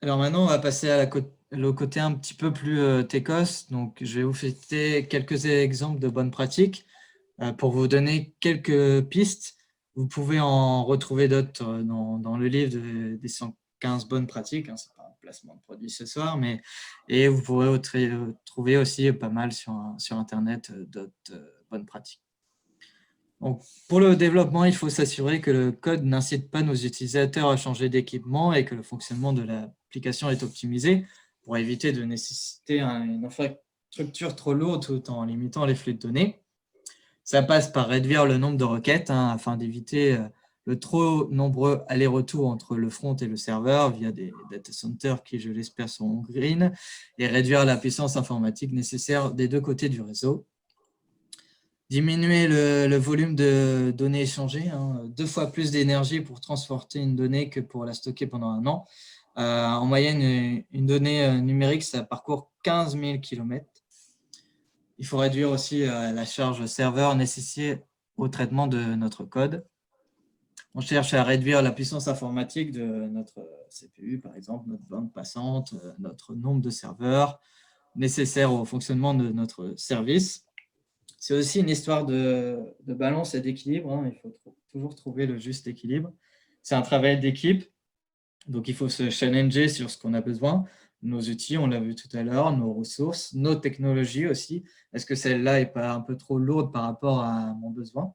Alors maintenant, on va passer à le côté un petit peu plus techos. Donc, je vais vous citer quelques exemples de bonnes pratiques pour vous donner quelques pistes. Vous pouvez en retrouver d'autres dans le livre des 115 bonnes pratiques. Ce n'est pas un placement de produit ce soir, et vous pourrez trouver aussi pas mal sur Internet d'autres bonnes pratiques. Donc, pour le développement, il faut s'assurer que le code n'incite pas nos utilisateurs à changer d'équipement et que le fonctionnement de l'application est optimisé pour éviter de nécessiter une infrastructure trop lourde tout en limitant les flux de données. Ça passe par réduire le nombre de requêtes afin d'éviter le trop nombreux allers-retours entre le front et le serveur via des data centers qui, je l'espère, seront green, et réduire la puissance informatique nécessaire des deux côtés du réseau. Diminuer le volume de données échangées, 2 fois plus d'énergie pour transporter une donnée que pour la stocker pendant un an. En moyenne, une donnée numérique, ça parcourt 15 000 km. Il faut réduire aussi la charge serveur nécessaire au traitement de notre code. On cherche à réduire la puissance informatique de notre CPU, par exemple, notre bande passante, notre nombre de serveurs nécessaires au fonctionnement de notre service. C'est aussi une histoire de balance et d'équilibre. Il faut toujours trouver le juste équilibre. C'est un travail d'équipe, donc il faut se challenger sur ce qu'on a besoin. Nos outils, on l'a vu tout à l'heure, nos ressources, nos technologies aussi. Est-ce que celle-là n'est pas un peu trop lourde par rapport à mon besoin?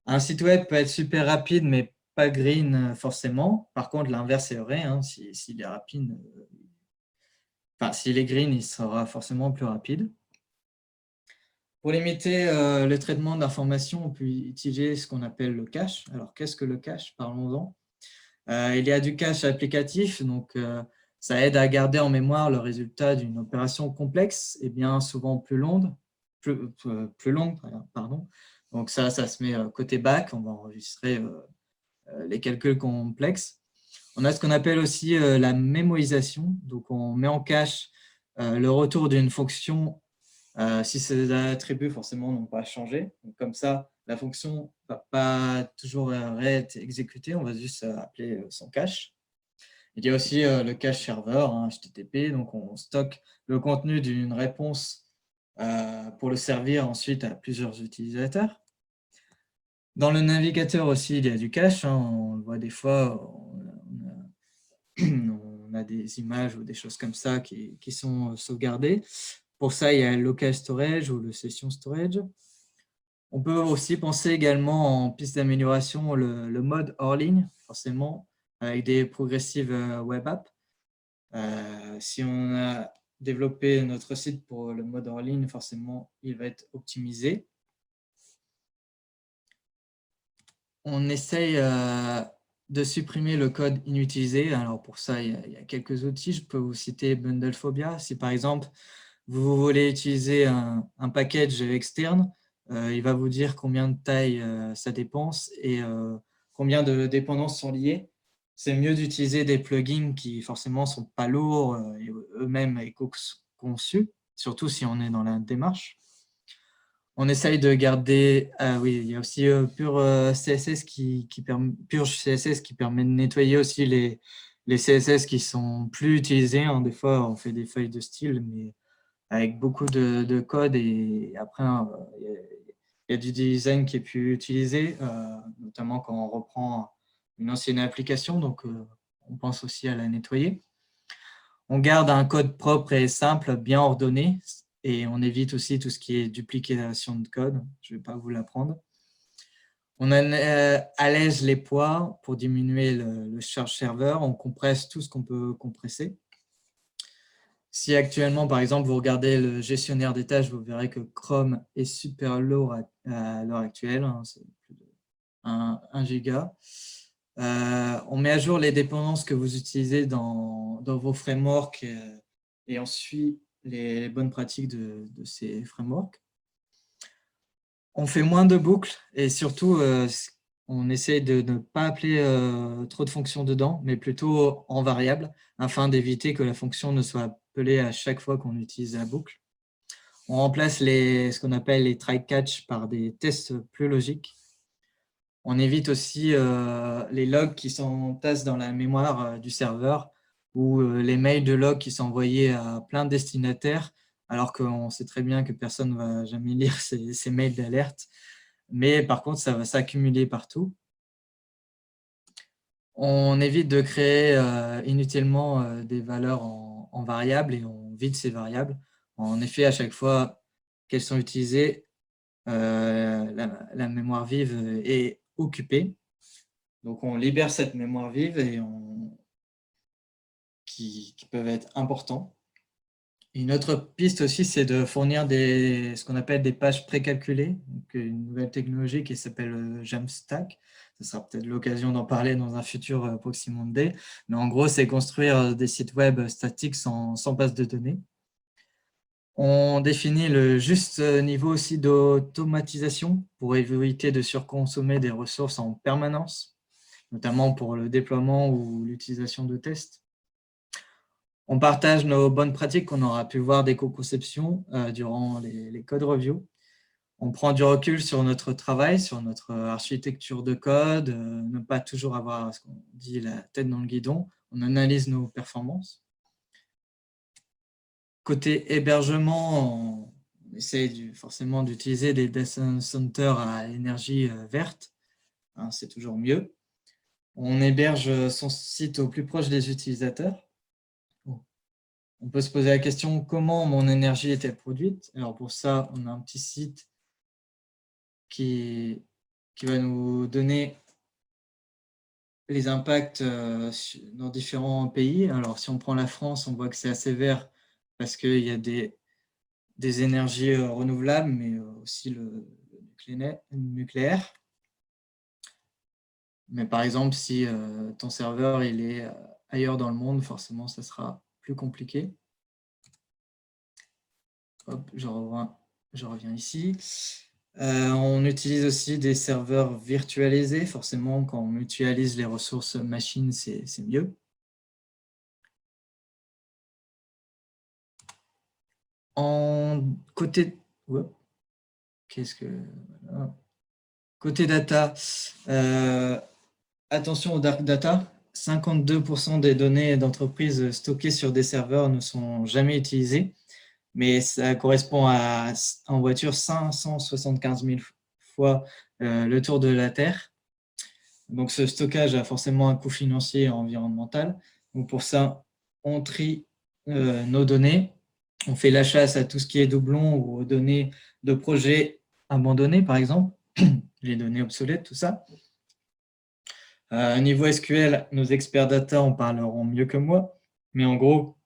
Un site web peut être super rapide, mais pas green forcément. Par contre, l'inverse est vrai. S'il est rapide, s'il est green, il sera forcément plus rapide. Pour limiter le traitement d'informations, on peut utiliser ce qu'on appelle le cache. Alors, qu'est-ce que le cache? Parlons-en. Il y a du cache applicatif, donc ça aide à garder en mémoire le résultat d'une opération complexe et bien souvent plus longue. Donc ça se met côté back, on va enregistrer les calculs complexes. On a ce qu'on appelle aussi la mémorisation, donc on met en cache le retour d'une fonction si ces attributs forcément n'ont pas changé. Donc, comme ça, la fonction ne va pas toujours être exécutée, on va juste appeler son cache. Il y a aussi le cache serveur, HTTP, donc on stocke le contenu d'une réponse pour le servir ensuite à plusieurs utilisateurs. Dans le navigateur aussi, il y a du cache, on le voit des fois, on a des images ou des choses comme ça qui sont sauvegardées. Pour ça, il y a le local storage ou le session storage. On peut aussi penser également en piste d'amélioration le mode hors ligne, forcément, avec des progressives web apps. Si on a développé notre site pour le mode hors ligne, forcément, il va être optimisé. On essaye de supprimer le code inutilisé. Alors pour ça, il y a quelques outils. Je peux vous citer Bundlephobia. Si par exemple, vous voulez utiliser un package externe, il va vous dire combien de taille ça dépense et combien de dépendances sont liées. C'est mieux d'utiliser des plugins qui forcément ne sont pas lourds et eux-mêmes éco-conçus, surtout si on est dans la démarche. On essaye de garder… oui, il y a aussi Purge CSS qui permet de nettoyer aussi les CSS qui sont plus utilisés. Des fois, on fait des feuilles de style, mais avec beaucoup de code et après, il y a du design qui est plus utilisé, notamment quand on reprend une ancienne application, donc on pense aussi à la nettoyer. On garde un code propre et simple, bien ordonné. et on évite aussi tout ce qui est duplication de code. Je ne vais pas vous l'apprendre. On allège les poids pour diminuer le charge serveur. On compresse tout ce qu'on peut compresser. Si actuellement, par exemple, vous regardez le gestionnaire des tâches, vous verrez que Chrome est super lourd à l'heure actuelle. C'est plus de 1 giga. On met à jour les dépendances que vous utilisez dans vos frameworks et on suit les bonnes pratiques de ces frameworks. On fait moins de boucles et surtout, on essaie de ne pas appeler trop de fonctions dedans, mais plutôt en variable, afin d'éviter que la fonction ne soit appelée à chaque fois qu'on utilise la boucle. On remplace ce qu'on appelle les try-catch par des tests plus logiques. On évite aussi les logs qui s'entassent dans la mémoire du serveur ou les mails de logs qui sont envoyés à plein de destinataires, alors qu'on sait très bien que personne ne va jamais lire ces mails d'alerte. Mais par contre, ça va s'accumuler partout. On évite de créer inutilement des valeurs en variables et on vide ces variables. En effet, à chaque fois qu'elles sont utilisées, la mémoire vive est occupée. Donc, on libère cette mémoire vive et qui peuvent être importants. Une autre piste aussi, c'est de fournir ce qu'on appelle des pages précalculées, donc une nouvelle technologie qui s'appelle Jamstack. Ce sera peut-être l'occasion d'en parler dans un futur Proximondé. Mais en gros, c'est construire des sites web statiques sans base de données. On définit le juste niveau aussi d'automatisation pour éviter de surconsommer des ressources en permanence, notamment pour le déploiement ou l'utilisation de tests. On partage nos bonnes pratiques qu'on aura pu voir d'éco-conception durant les code reviews. On prend du recul sur notre travail, sur notre architecture de code, ne pas toujours avoir, ce qu'on dit, la tête dans le guidon. On analyse nos performances. Côté hébergement, on essaie forcément d'utiliser des data centers à énergie verte. C'est toujours mieux. On héberge son site au plus proche des utilisateurs. On peut se poser la question, comment mon énergie est-elle produite? Alors pour ça, on a un petit site qui va nous donner les impacts dans différents pays. Alors si on prend la France, on voit que c'est assez vert parce qu'il y a des énergies renouvelables, mais aussi le nucléaire. Mais par exemple, si ton serveur il est ailleurs dans le monde, forcément, ça sera plus compliqué. Hop, je reviens ici. On utilise aussi des serveurs virtualisés. Forcément, quand on mutualise les ressources machines, c'est mieux. Côté data, attention au dark data. 52% des données d'entreprise stockées sur des serveurs ne sont jamais utilisées, mais ça correspond à, en voiture, 575 000 fois le tour de la Terre. Donc, ce stockage a forcément un coût financier et environnemental. Donc, pour ça, on trie nos données. On fait la chasse à tout ce qui est doublon ou aux données de projets abandonnés, par exemple, les données obsolètes, tout ça. Niveau SQL, nos experts data en parleront mieux que moi, mais en gros,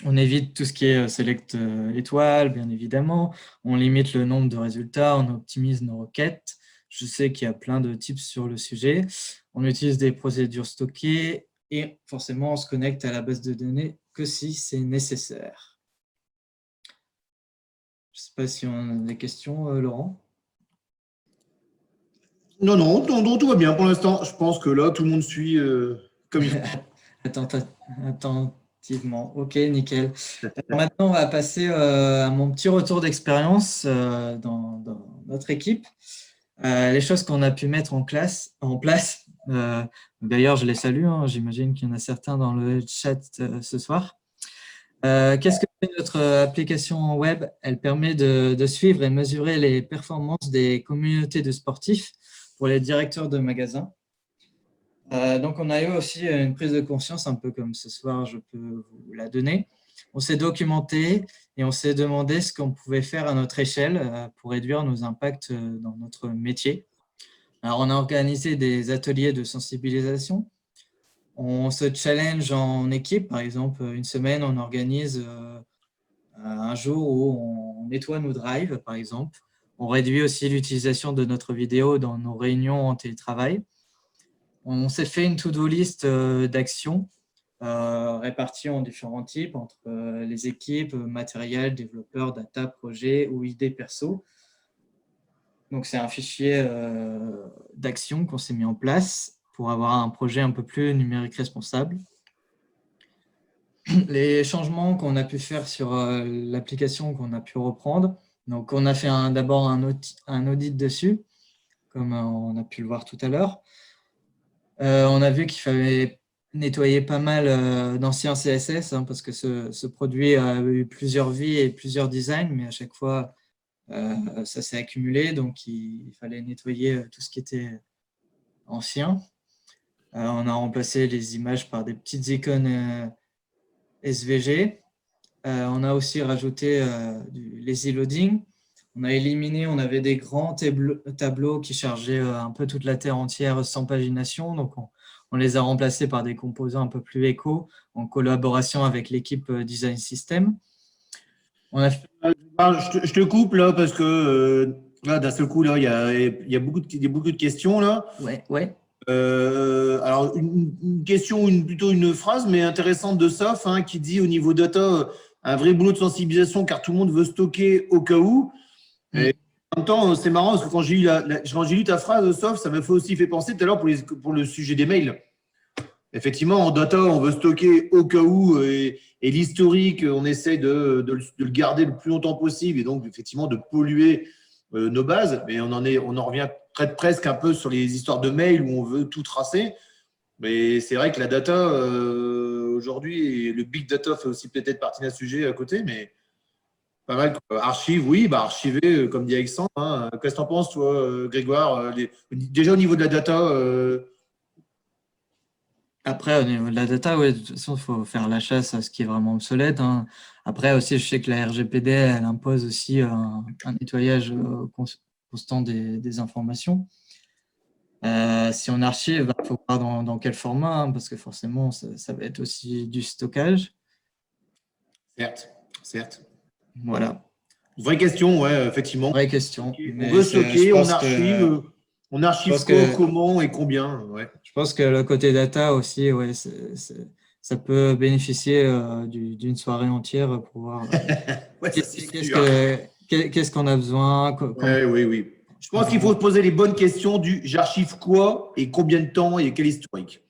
on évite tout ce qui est select étoile, bien évidemment. On limite le nombre de résultats, on optimise nos requêtes. Je sais qu'il y a plein de tips sur le sujet. On utilise des procédures stockées et forcément, on se connecte à la base de données que si c'est nécessaire. Je ne sais pas si on a des questions, Laurent. Non, tout va bien pour l'instant. Je pense que là, tout le monde suit comme il faut. Attentivement. Ok, nickel. Alors maintenant, on va passer à mon petit retour d'expérience dans notre équipe. Les choses qu'on a pu mettre en place. D'ailleurs, je les salue. J'imagine qu'il y en a certains dans le chat ce soir. Qu'est-ce que fait notre application web? Elle permet de suivre et mesurer les performances des communautés de sportifs pour les directeurs de magasins. Donc, on a eu aussi une prise de conscience, un peu comme ce soir, je peux vous la donner. on s'est documenté et on s'est demandé ce qu'on pouvait faire à notre échelle pour réduire nos impacts dans notre métier. Alors, on a organisé des ateliers de sensibilisation. On se challenge en équipe. Par exemple, une semaine, on organise un jour où on nettoie nos drives, par exemple. On réduit aussi l'utilisation de notre vidéo dans nos réunions en télétravail. On s'est fait une to-do list d'actions réparties en différents types entre les équipes, matériel, développeurs, data, projet ou idées perso. Donc, c'est un fichier d'actions qu'on s'est mis en place pour avoir un projet un peu plus numérique responsable. Les changements qu'on a pu faire sur l'application qu'on a pu reprendre. Donc, on a fait d'abord un audit dessus, comme on a pu le voir tout à l'heure. On a vu qu'il fallait nettoyer pas mal d'anciens CSS, parce que ce produit a eu plusieurs vies et plusieurs designs, mais à chaque fois, ça s'est accumulé, donc il fallait nettoyer tout ce qui était ancien. On a remplacé les images par des petites icônes SVG. On a aussi rajouté du lazy loading. On a éliminé, on avait des grands tableaux qui chargeaient un peu toute la Terre entière sans pagination. Donc, on les a remplacés par des composants un peu plus éco en collaboration avec l'équipe Design System. Je te coupe là parce que là, d'un seul coup, là, il y a beaucoup de questions là. Ouais. Alors, une question, plutôt une phrase, mais intéressante de Soph, qui dit au niveau data, un vrai boulot de sensibilisation car tout le monde veut stocker au cas où. Et en même temps, c'est marrant parce que quand j'ai lu ta phrase, Soph, ça m'a aussi fait penser tout à l'heure pour le sujet des mails. Effectivement, en data, on veut stocker au cas où et l'historique, on essaie de le garder le plus longtemps possible et donc effectivement de polluer nos bases. Mais on en revient presque un peu sur les histoires de mails où on veut tout tracer. Mais c'est vrai que la data, aujourd'hui, et le big data fait aussi peut-être partie d'un sujet à côté, mais pas mal. Archive, oui, archiver, comme dit Alexandre. Qu'est-ce que tu en penses, toi, Grégoire déjà au niveau de la data Après, au niveau de la data, de toute façon, il faut faire la chasse à ce qui est vraiment obsolète. Après, aussi, je sais que la RGPD, elle impose aussi un nettoyage constant des informations. Si on archive, il faut voir dans quel format, parce que forcément, ça va être aussi du stockage. Certes. Voilà. Vraie question, ouais, effectivement. Vraie question. On veut stocker, on archive quoi, comment et combien. Ouais. Je pense que le côté data aussi, ça peut bénéficier d'une soirée entière pour voir qu'est-ce qu'on a besoin. Oui. Je pense qu'il faut se poser les bonnes questions du j'archive quoi et combien de temps et quel historique.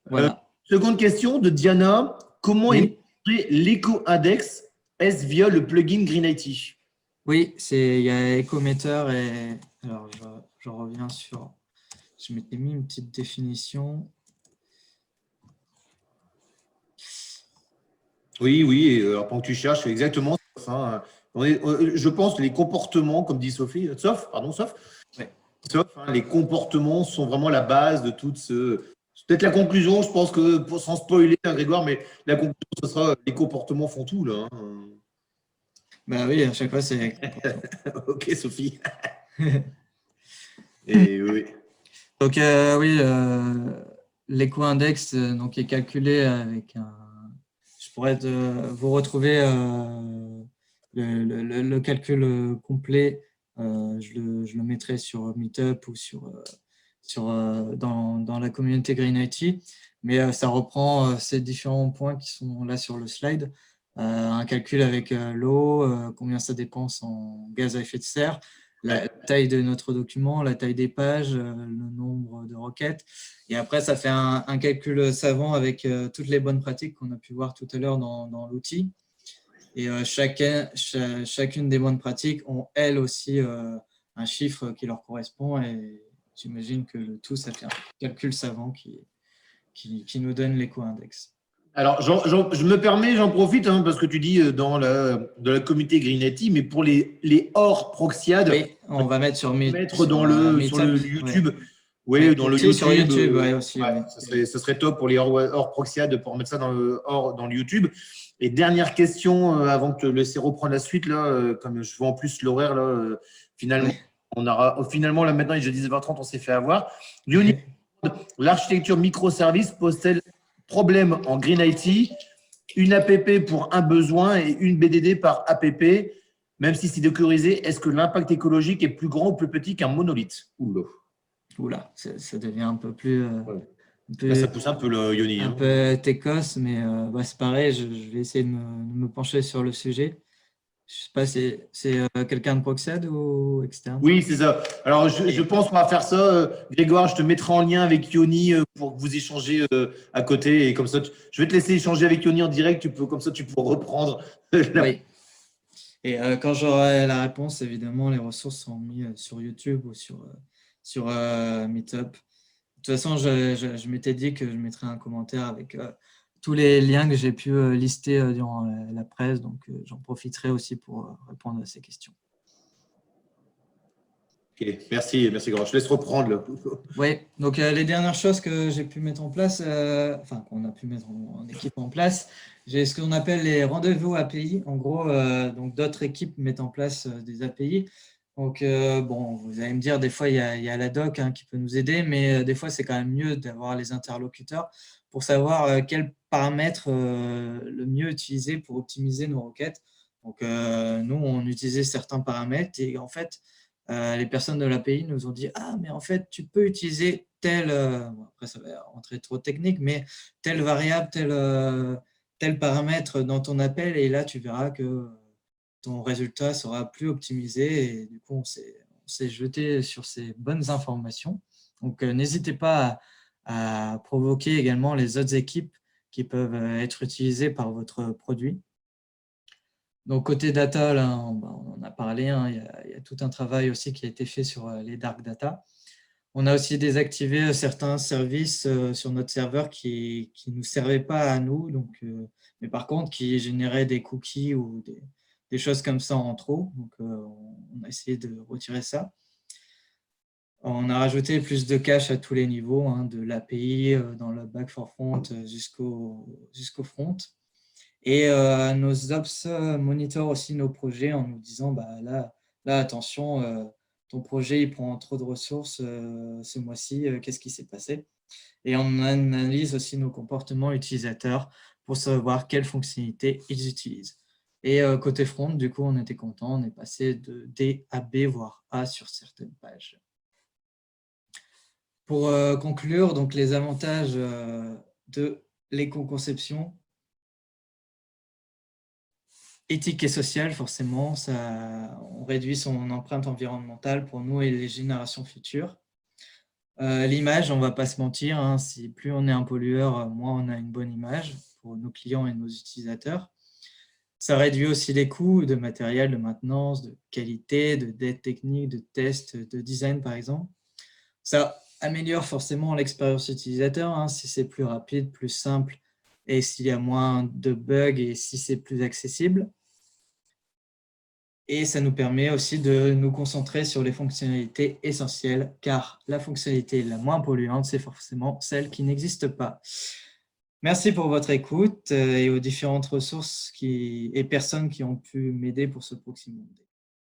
Voilà. Seconde question de Diana. Comment est l'éco-index? Est-ce via le plugin GreenIT? Oui, il y a Ecometer et alors je reviens sur. Je m'étais mis une petite définition. Oui. Alors pendant que tu cherches, c'est exactement ça. Je pense que les comportements, comme dit Sophie, les comportements sont vraiment la base de tout ce. C'est peut-être la conclusion, je pense que, sans spoiler, Grégoire, mais la conclusion, ce sera les comportements font tout, là. Bah oui, à chaque fois, c'est. Ok, Sophie. Et oui. Donc, l'éco-index est calculé avec un. Je pourrais vous retrouver le calcul complet. Je le mettrai sur Meetup ou dans la communauté GreenIT. Mais ça reprend ces différents points qui sont là sur le slide. Un calcul avec l'eau, combien ça dépense en gaz à effet de serre, la taille de notre document, la taille des pages, le nombre de requêtes. Et après, ça fait un calcul savant avec toutes les bonnes pratiques qu'on a pu voir tout à l'heure dans l'outil. Et chacune des bonnes pratiques ont, elles aussi, un chiffre qui leur correspond. Et j'imagine que le tout, ça fait un calcul savant qui nous donne l'éco-index. Alors, je me permets, j'en profite, parce que tu dis dans la communauté GreenIT, mais pour les hors Proxiad, oui, on va mettre sur sur le YouTube. Oui, dans le Si, YouTube. sur YouTube, ouais, aussi. Ouais, Ouais. ce serait top pour les hors Proxia de pouvoir mettre ça dans le YouTube. Et dernière question, avant de te laisser reprendre la suite, là, comme je vois en plus l'horaire, là, finalement, Ouais. finalement, là, maintenant, il est déjà 19h30, on s'est fait avoir. Léonie, l'architecture microservice pose-t-elle problème en Green IT? Une APP pour un besoin et une BDD par APP, même si c'est dockerisé, est-ce que l'impact écologique est plus grand ou plus petit qu'un monolithe? Oula. Oula, ça devient un peu plus, Ouais. un Là, peu, ça pousse un peu le Yoni. un Hein. peu techos, mais bah, c'est pareil, je vais essayer de me pencher sur le sujet. Je sais pas, c'est quelqu'un de Proxed ou externe? Oui, c'est ça. Alors, je pense qu'on va faire ça. Grégoire, je te mettrai en lien avec Yoni pour que vous échangez à côté. Et comme ça, je vais te laisser échanger avec Yoni en direct. Comme ça, tu pourras reprendre. Oui. Et quand j'aurai la réponse, évidemment, les ressources seront mises sur YouTube ou sur Meetup. De toute façon, je m'étais dit que je mettrais un commentaire avec tous les liens que j'ai pu lister durant la presse. Donc, j'en profiterai aussi pour répondre à ces questions. Ok, merci Grégoire. Je te laisse reprendre. Là. Oui, donc les dernières choses que j'ai pu mettre en place, enfin qu'on a pu mettre en équipe en place, j'ai ce qu'on appelle les rendez-vous API. En gros, donc d'autres équipes mettent en place des API. Donc, bon, vous allez me dire, des fois, il y a la doc qui peut nous aider, mais des fois, c'est quand même mieux d'avoir les interlocuteurs pour savoir quels paramètres le mieux utiliser pour optimiser nos requêtes. Donc, nous, on utilisait certains paramètres et en fait, les personnes de l'API nous ont dit « Ah, mais en fait, tu peux utiliser tel… bon, après, ça va rentrer trop technique, mais telle variable, tel paramètre dans ton appel, et là, tu verras que ton résultat sera plus optimisé. » Et du coup, on s'est jeté sur ces bonnes informations. Donc, n'hésitez pas à provoquer également les autres équipes qui peuvent être utilisées par votre produit. Donc, côté data, là, on en a parlé, il y a tout un travail aussi qui a été fait sur les dark data. On a aussi désactivé certains services sur notre serveur qui ne nous servaient pas à nous, donc, mais par contre qui généraient des cookies ou des choses comme ça en trop. Donc, on a essayé de retirer ça. On a rajouté plus de cache à tous les niveaux, de l'API dans le back for front jusqu'au front. Et nos ops monitorent aussi nos projets en nous disant bah, là attention, ton projet il prend trop de ressources ce mois-ci, qu'est-ce qui s'est passé? Et on analyse aussi nos comportements utilisateurs pour savoir quelles fonctionnalités ils utilisent. Et côté front, du coup, on était content, on est passé de D à B, voire A sur certaines pages. Pour conclure, donc les avantages de l'éco-conception, éthique et sociale, forcément, on réduit son empreinte environnementale pour nous et les générations futures. L'image, on ne va pas se mentir, plus on est un pollueur, moins on a une bonne image pour nos clients et nos utilisateurs. Ça réduit aussi les coûts de matériel, de maintenance, de qualité, d'aide technique, de test, de design par exemple. Ça améliore forcément l'expérience utilisateur, si c'est plus rapide, plus simple et s'il y a moins de bugs et si c'est plus accessible. Et ça nous permet aussi de nous concentrer sur les fonctionnalités essentielles, car la fonctionnalité la moins polluante, c'est forcément celle qui n'existe pas. Merci pour votre écoute et aux différentes ressources et personnes qui ont pu m'aider pour ce Proxy Monday.